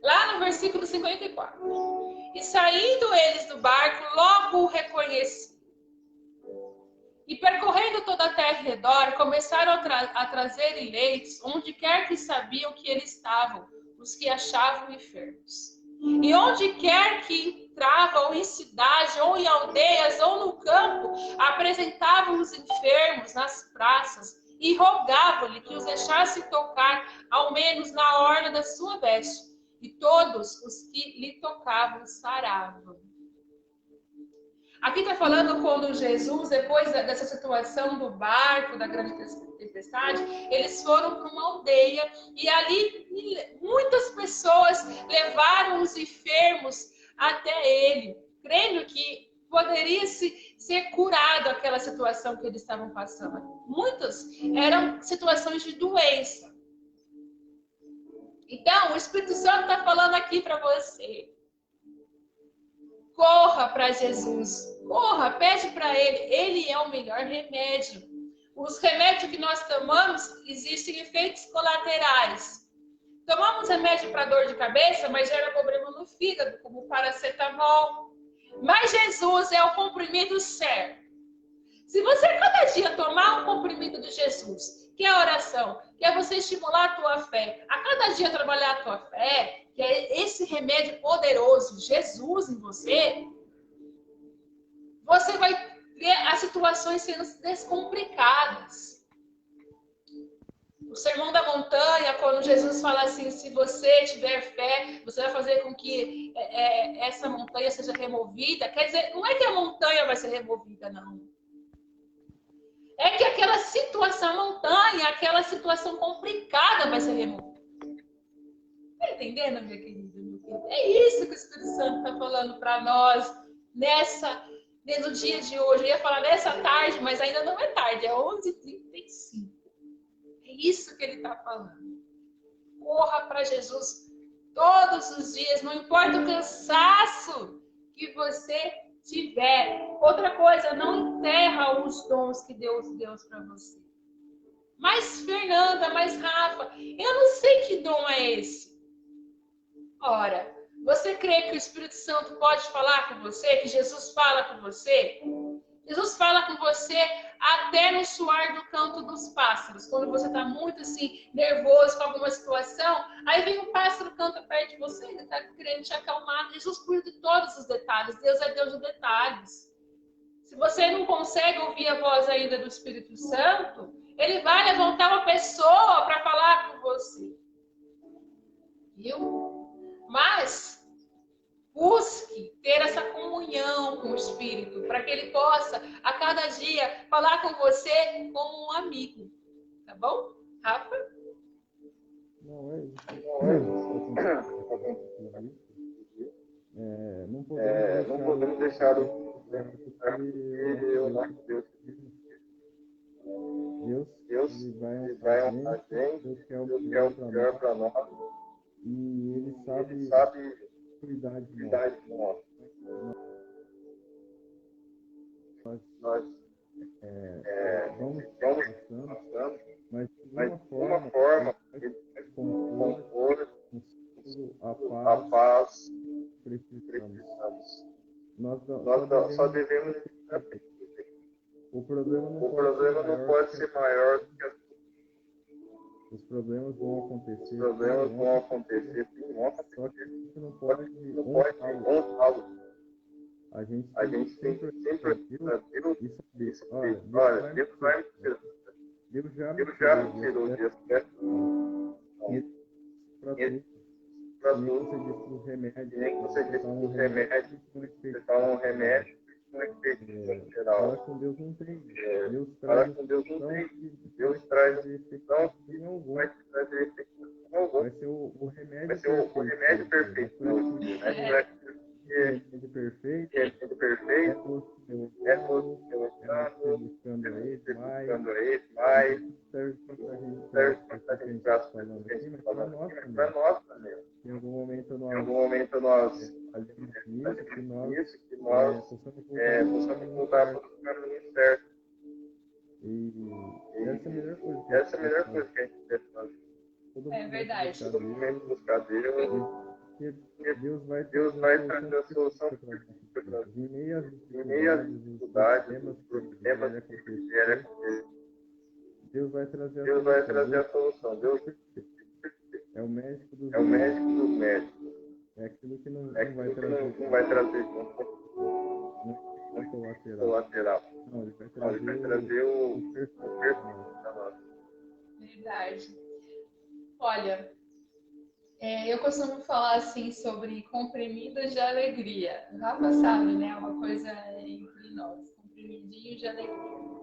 Lá no versículo 54. E saindo eles do barco, logo o reconheci. E percorrendo toda a terra ao redor, começaram a trazer eleitos, onde quer que sabiam que eles estavam, os que achavam enfermos. E onde quer que entravam, ou em cidade, ou em aldeias, ou no campo, apresentavam os enfermos nas praças e rogavam-lhe que os deixasse tocar, ao menos na orla da sua veste. E todos os que lhe tocavam saravam. Aqui está falando quando Jesus, depois dessa situação do barco, da grande tempestade, eles foram para uma aldeia e ali muitas pessoas levaram os enfermos até ele, crendo que poderia ser curado aquela situação que eles estavam passando. Muitas eram situações de doença. Então, o Espírito Santo está falando aqui para você. Corra para Jesus, corra, pede para Ele. Ele é o melhor remédio. Os remédios que nós tomamos, existem efeitos colaterais. Tomamos remédio para dor de cabeça, mas gera problema no fígado, como o paracetamol. Mas Jesus é o comprimido certo. Se você cada dia tomar um comprimido de Jesus, que é a oração, que é você estimular a tua fé, a cada dia trabalhar a tua fé, que é esse remédio poderoso, Jesus em você, você vai ver as situações sendo descomplicadas. O Sermão da Montanha, quando Jesus fala assim, se você tiver fé, você vai fazer com que essa montanha seja removida. Quer dizer, não é que a montanha vai ser removida, não. É que aquela situação montanha, aquela situação complicada vai ser removida. Está entendendo, minha querida? É isso que o Espírito Santo está falando para nós no dia de hoje. Eu ia falar nessa tarde, mas ainda não é tarde, é 11h35. É isso que ele está falando. Corra para Jesus todos os dias, não importa o cansaço que você tiver. Outra coisa, não enterra os dons que Deus deu para você. Mas, Fernanda, mas Rafa, eu não sei que dom é esse. Ora, você crê que o Espírito Santo pode falar com você? Que Jesus fala com você? Jesus fala com você até no suar do canto dos pássaros. Quando você está muito assim, nervoso com alguma situação, aí vem um pássaro, canta perto de você, ele está querendo te acalmar. Jesus cuida de todos os detalhes. Deus é Deus de detalhes. Se você não consegue ouvir a voz ainda do Espírito Santo, ele vai levantar uma pessoa para falar com você. Viu? Mas busque ter essa comunhão com o Espírito, para que ele possa, a cada dia, falar com você como um amigo. Tá bom, Rafa? não é isso. Não podemos deixar o nosso Deus. Deus ele vai honrar a gente, Deus quer o melhor para nós. E ele sabe cuidar de nós. Nós vamos passando, mas de alguma forma ele vai compor a paz que precisamos. Nós só devemos estar bem. O problema não pode ser maior do que as coisas. Os problemas vão acontecer, sim, só que a gente não pode honrá-los. A gente tem que sempre Deus e saber, olha, Deus já me tirou o dia certo. Para tudo, você disse o remédio, você tá um remédio, fala com Deus não tem. Deus traz a decepção que vai trazer efeito. Vai ser o remédio perfeito. O remédio perfeito é você buscando a ele mais. Serve para a gente falando aqui, mas para nós também. Em algum momento nós falhamos nisso, que nós possamos voltar para o caminho certo. E essa é a melhor coisa que a gente deve fazer. É verdade. Todo mundo buscar Deus. Deus vai trazer a solução para em meio às dificuldades, os problemas que vierem acontecer. Deus vai trazer a solução. Deus é o médico dos médicos. É aquilo que não vai trazer colateral. Não, ele vai trazer o perfeito para nós. Verdade. Olha, eu costumo falar assim sobre comprimidos de alegria. O Rafa sabe, né? Uma coisa entre nós, comprimidinho de alegria.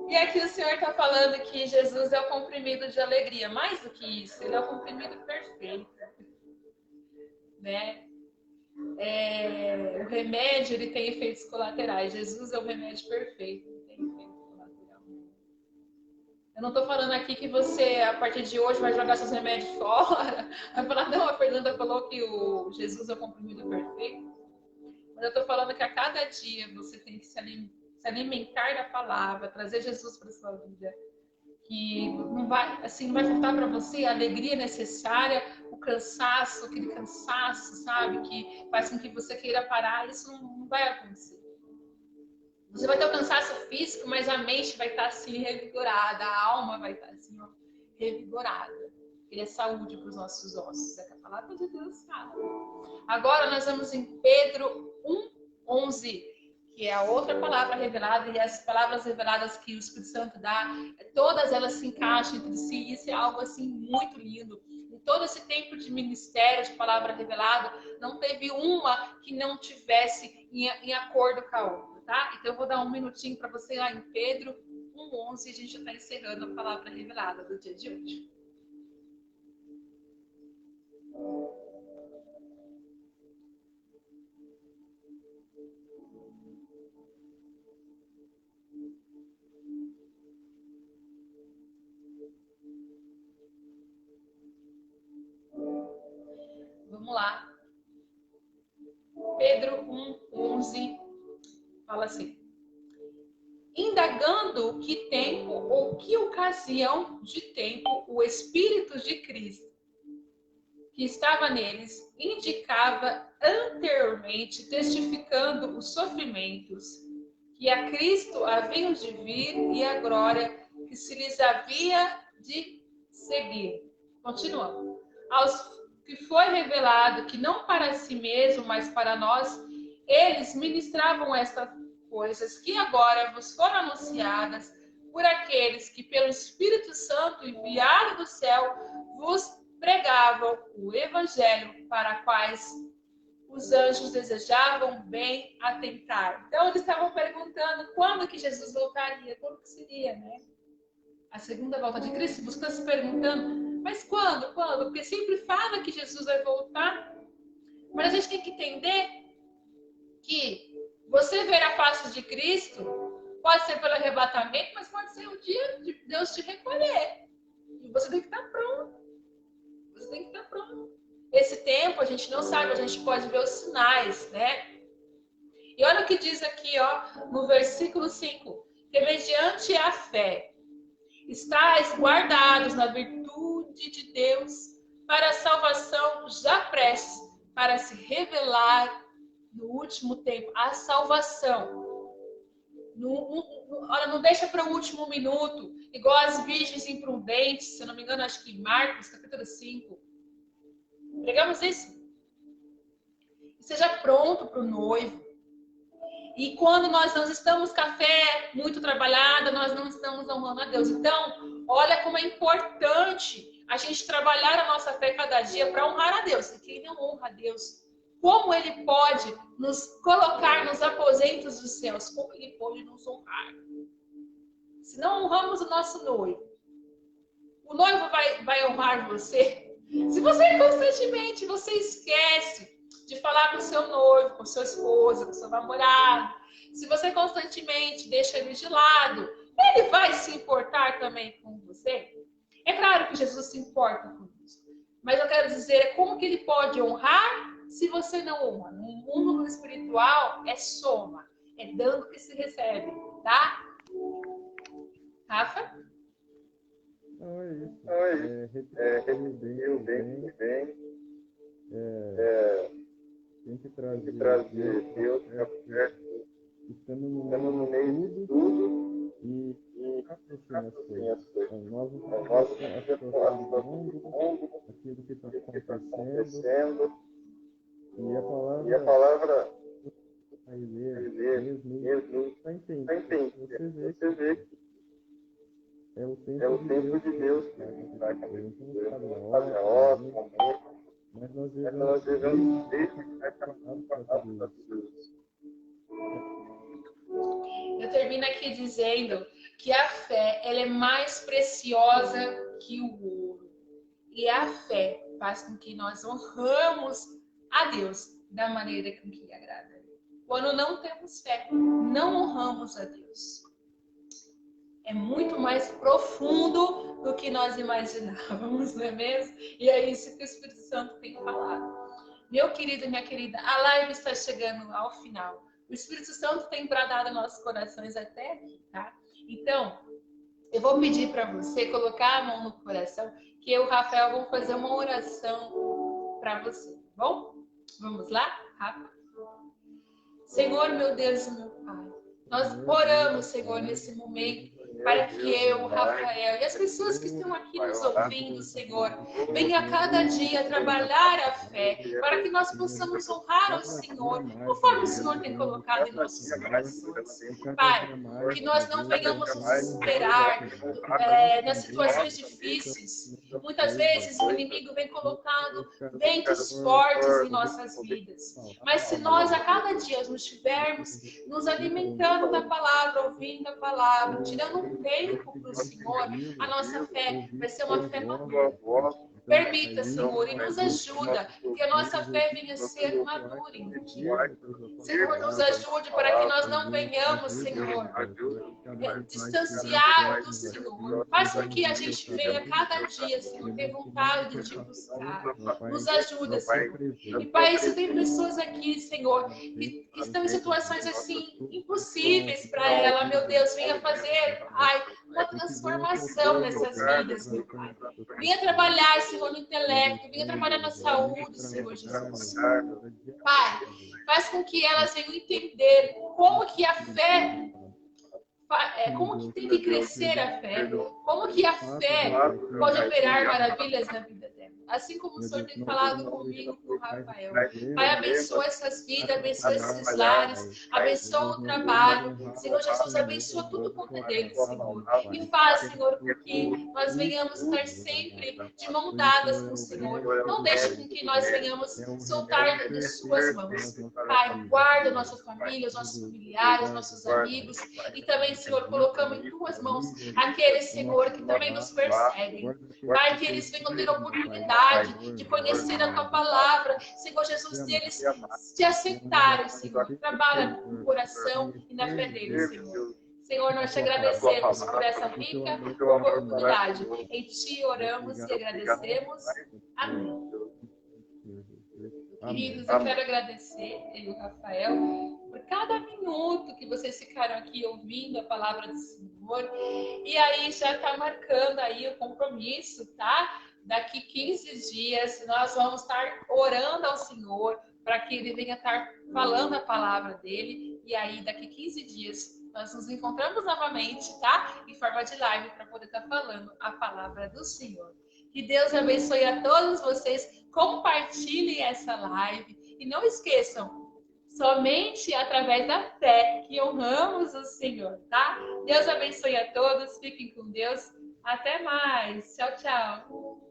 E aqui o Senhor está falando que Jesus é o comprimido de alegria. Mais do que isso, ele é o comprimido perfeito, né? O remédio, ele tem efeitos colaterais. Jesus é o remédio perfeito, não tem efeito colateral. Eu não estou falando aqui que você, a partir de hoje, vai jogar seus remédios fora. Vai falar, não, a Fernanda falou que o Jesus é o comprimido perfeito. Mas eu estou falando que a cada dia você tem que se alimentar da palavra, trazer Jesus para a sua vida. Que não vai faltar para você a alegria necessária, o cansaço, aquele cansaço, sabe? Que faz com que você queira parar. Isso não vai acontecer. Você vai ter o cansaço físico, mas a mente vai estar assim revigorada, a alma vai estar assim revigorada. Ele é saúde para os nossos ossos. É que a palavra de Deus fala. Agora nós vamos em Pedro 1:11. Que é a outra palavra revelada, e as palavras reveladas que o Espírito Santo dá, todas elas se encaixam entre si, isso é algo assim muito lindo. Em todo esse tempo de ministério, de palavra revelada, não teve uma que não tivesse em acordo com a outra, tá? Então eu vou dar um minutinho para você lá em Pedro 1:11, e a gente já está encerrando a palavra revelada do dia de hoje. Vamos lá. Pedro 1:11 fala assim: indagando que tempo ou que ocasião de tempo o Espírito de Cristo, que estava neles, indicava anteriormente, testificando os sofrimentos que a Cristo haviam de vir e a glória que se lhes havia de seguir. Continuando. Aos que foi revelado que não para si mesmo, mas para nós, eles ministravam estas coisas que agora vos foram anunciadas por aqueles que pelo Espírito Santo enviado do céu vos pregavam o evangelho, para quais os anjos desejavam bem atentar. Então eles estavam perguntando quando que Jesus voltaria, como que seria, né? A segunda volta de Cristo, buscando se perguntando, Mas quando? Quando? Porque sempre fala que Jesus vai voltar. Mas a gente tem que entender que você ver a face de Cristo pode ser pelo arrebatamento, mas pode ser o dia de Deus te recolher. E você tem que estar pronto. Você tem que estar pronto. Esse tempo a gente não sabe, a gente pode ver os sinais, né? E olha o que diz aqui, ó, no versículo 5. Que mediante a fé estáis guardados na virtude de Deus para a salvação já prestes para se revelar no último tempo. A salvação. Olha, não deixa para o último minuto, igual as virgens imprudentes, se eu não me engano, acho que em Marcos, capítulo 5. Pregamos isso? Seja pronto para o noivo. E quando nós não estamos com a fé muito trabalhada, nós não estamos honrando a Deus. Então, olha como é importante a gente trabalhar a nossa fé cada dia para honrar a Deus. E quem não honra a Deus, como Ele pode nos colocar nos aposentos dos céus? Como Ele pode nos honrar? Se não honramos o nosso noivo, o noivo vai honrar você? Se você constantemente você esquece de falar com o seu noivo, com sua esposa, com seu namorado, se você constantemente deixa ele de lado, ele vai se importar também com você? É claro que Jesus se importa com isso. Mas eu quero dizer, como que ele pode honrar se você não honra? No mundo espiritual é soma, é dando que se recebe, tá? Rafa? Não, é isso. Repetiu bem. Tem que trazer Deus para perto, estando no meio de tudo e raciocinar as coisas. Nós não sabemos a situação do mundo, aquilo que está acontecendo, e a palavra vai ler, mesmo, está entendendo. Você vê que é o tempo de Deus que está acontecendo. A gente não sabe a hora, o momento. Mas nós devemos estar preparados para tudo isso. Eu termino aqui dizendo que a fé ela é mais preciosa que o ouro. E a fé faz com que nós honramos a Deus da maneira com que agrada. Quando não temos fé, não honramos a Deus. É muito mais profundo do que nós imaginávamos, não é mesmo? E é isso que o Espírito Santo tem falado. Meu querido, minha querida, a live está chegando ao final. O Espírito Santo tem bradado nossos corações até aqui, tá? Então, eu vou pedir para você colocar a mão no coração, que eu e o Rafael vamos fazer uma oração para você, tá bom? Vamos lá, Rafa? Senhor, meu Deus e meu Pai, nós oramos, Senhor, nesse momento, para que eu, Rafael e as pessoas que estão aqui nos ouvindo, Senhor, venha a cada dia trabalhar a fé, para que nós possamos honrar ao Senhor, conforme o Senhor tem colocado em nossos corações. Pai, que nós não venhamos nos desesperar nas situações difíceis. Muitas vezes o inimigo vem colocando ventos fortes em nossas vidas. Mas se nós a cada dia nos estivermos nos alimentando da palavra, ouvindo a palavra, tirando um tempo para o Senhor, a nossa fé vai ser uma fé madura. Permita, Senhor, e nos ajuda que a nossa fé venha a ser madura em Ti. Senhor, nos ajude para que nós não venhamos, Senhor, distanciar do Senhor. Faz com que a gente venha cada dia, Senhor, ter vontade de Te buscar. Nos ajuda, Senhor. E, Pai, se tem pessoas aqui, Senhor, que estão em situações assim, impossíveis para ela, meu Deus, venha fazer, Pai, uma transformação nessas vidas, meu Pai. Venha trabalhar, Senhor, no intelecto, venha trabalhar na saúde, Senhor Jesus. Pai, faz com que elas venham entender como que a fé, como que tem que crescer a fé, como que a fé pode operar maravilhas na vida dela. assim como o Senhor tem falado comigo, com o Rafael. Pai, abençoa essas vidas, abençoa esses lares, abençoa o trabalho. Senhor Jesus, abençoa tudo quanto é deles, Senhor. E faz, Senhor, com que nós venhamos estar sempre de mão dadas com o Senhor. Não deixe com que nós venhamos soltar de suas mãos. Pai, guarda nossas famílias, nossos familiares, nossos amigos. E também, Senhor, colocamos em tuas mãos aqueles, Senhor, que também nos perseguem. Pai, que eles venham ter a oportunidade de conhecer a tua palavra. Senhor Jesus, deles te aceitarem, Senhor. Trabalha no coração e na fé deles, Senhor. Senhor, nós te agradecemos por essa rica oportunidade. Em ti oramos e agradecemos. Amém. Queridos, eu quero agradecer, eu e o Rafael, por cada minuto que vocês ficaram aqui ouvindo a palavra do Senhor. E aí já está marcando aí o compromisso, tá? Daqui 15 dias nós vamos estar orando ao Senhor para que Ele venha estar falando a palavra dEle. E aí daqui 15 dias nós nos encontramos novamente, tá? Em forma de live para poder estar falando a palavra do Senhor. Que Deus abençoe a todos vocês. Compartilhem essa live. E não esqueçam, somente através da fé que honramos o Senhor, tá? Deus abençoe a todos. Fiquem com Deus. Até mais. Tchau, tchau.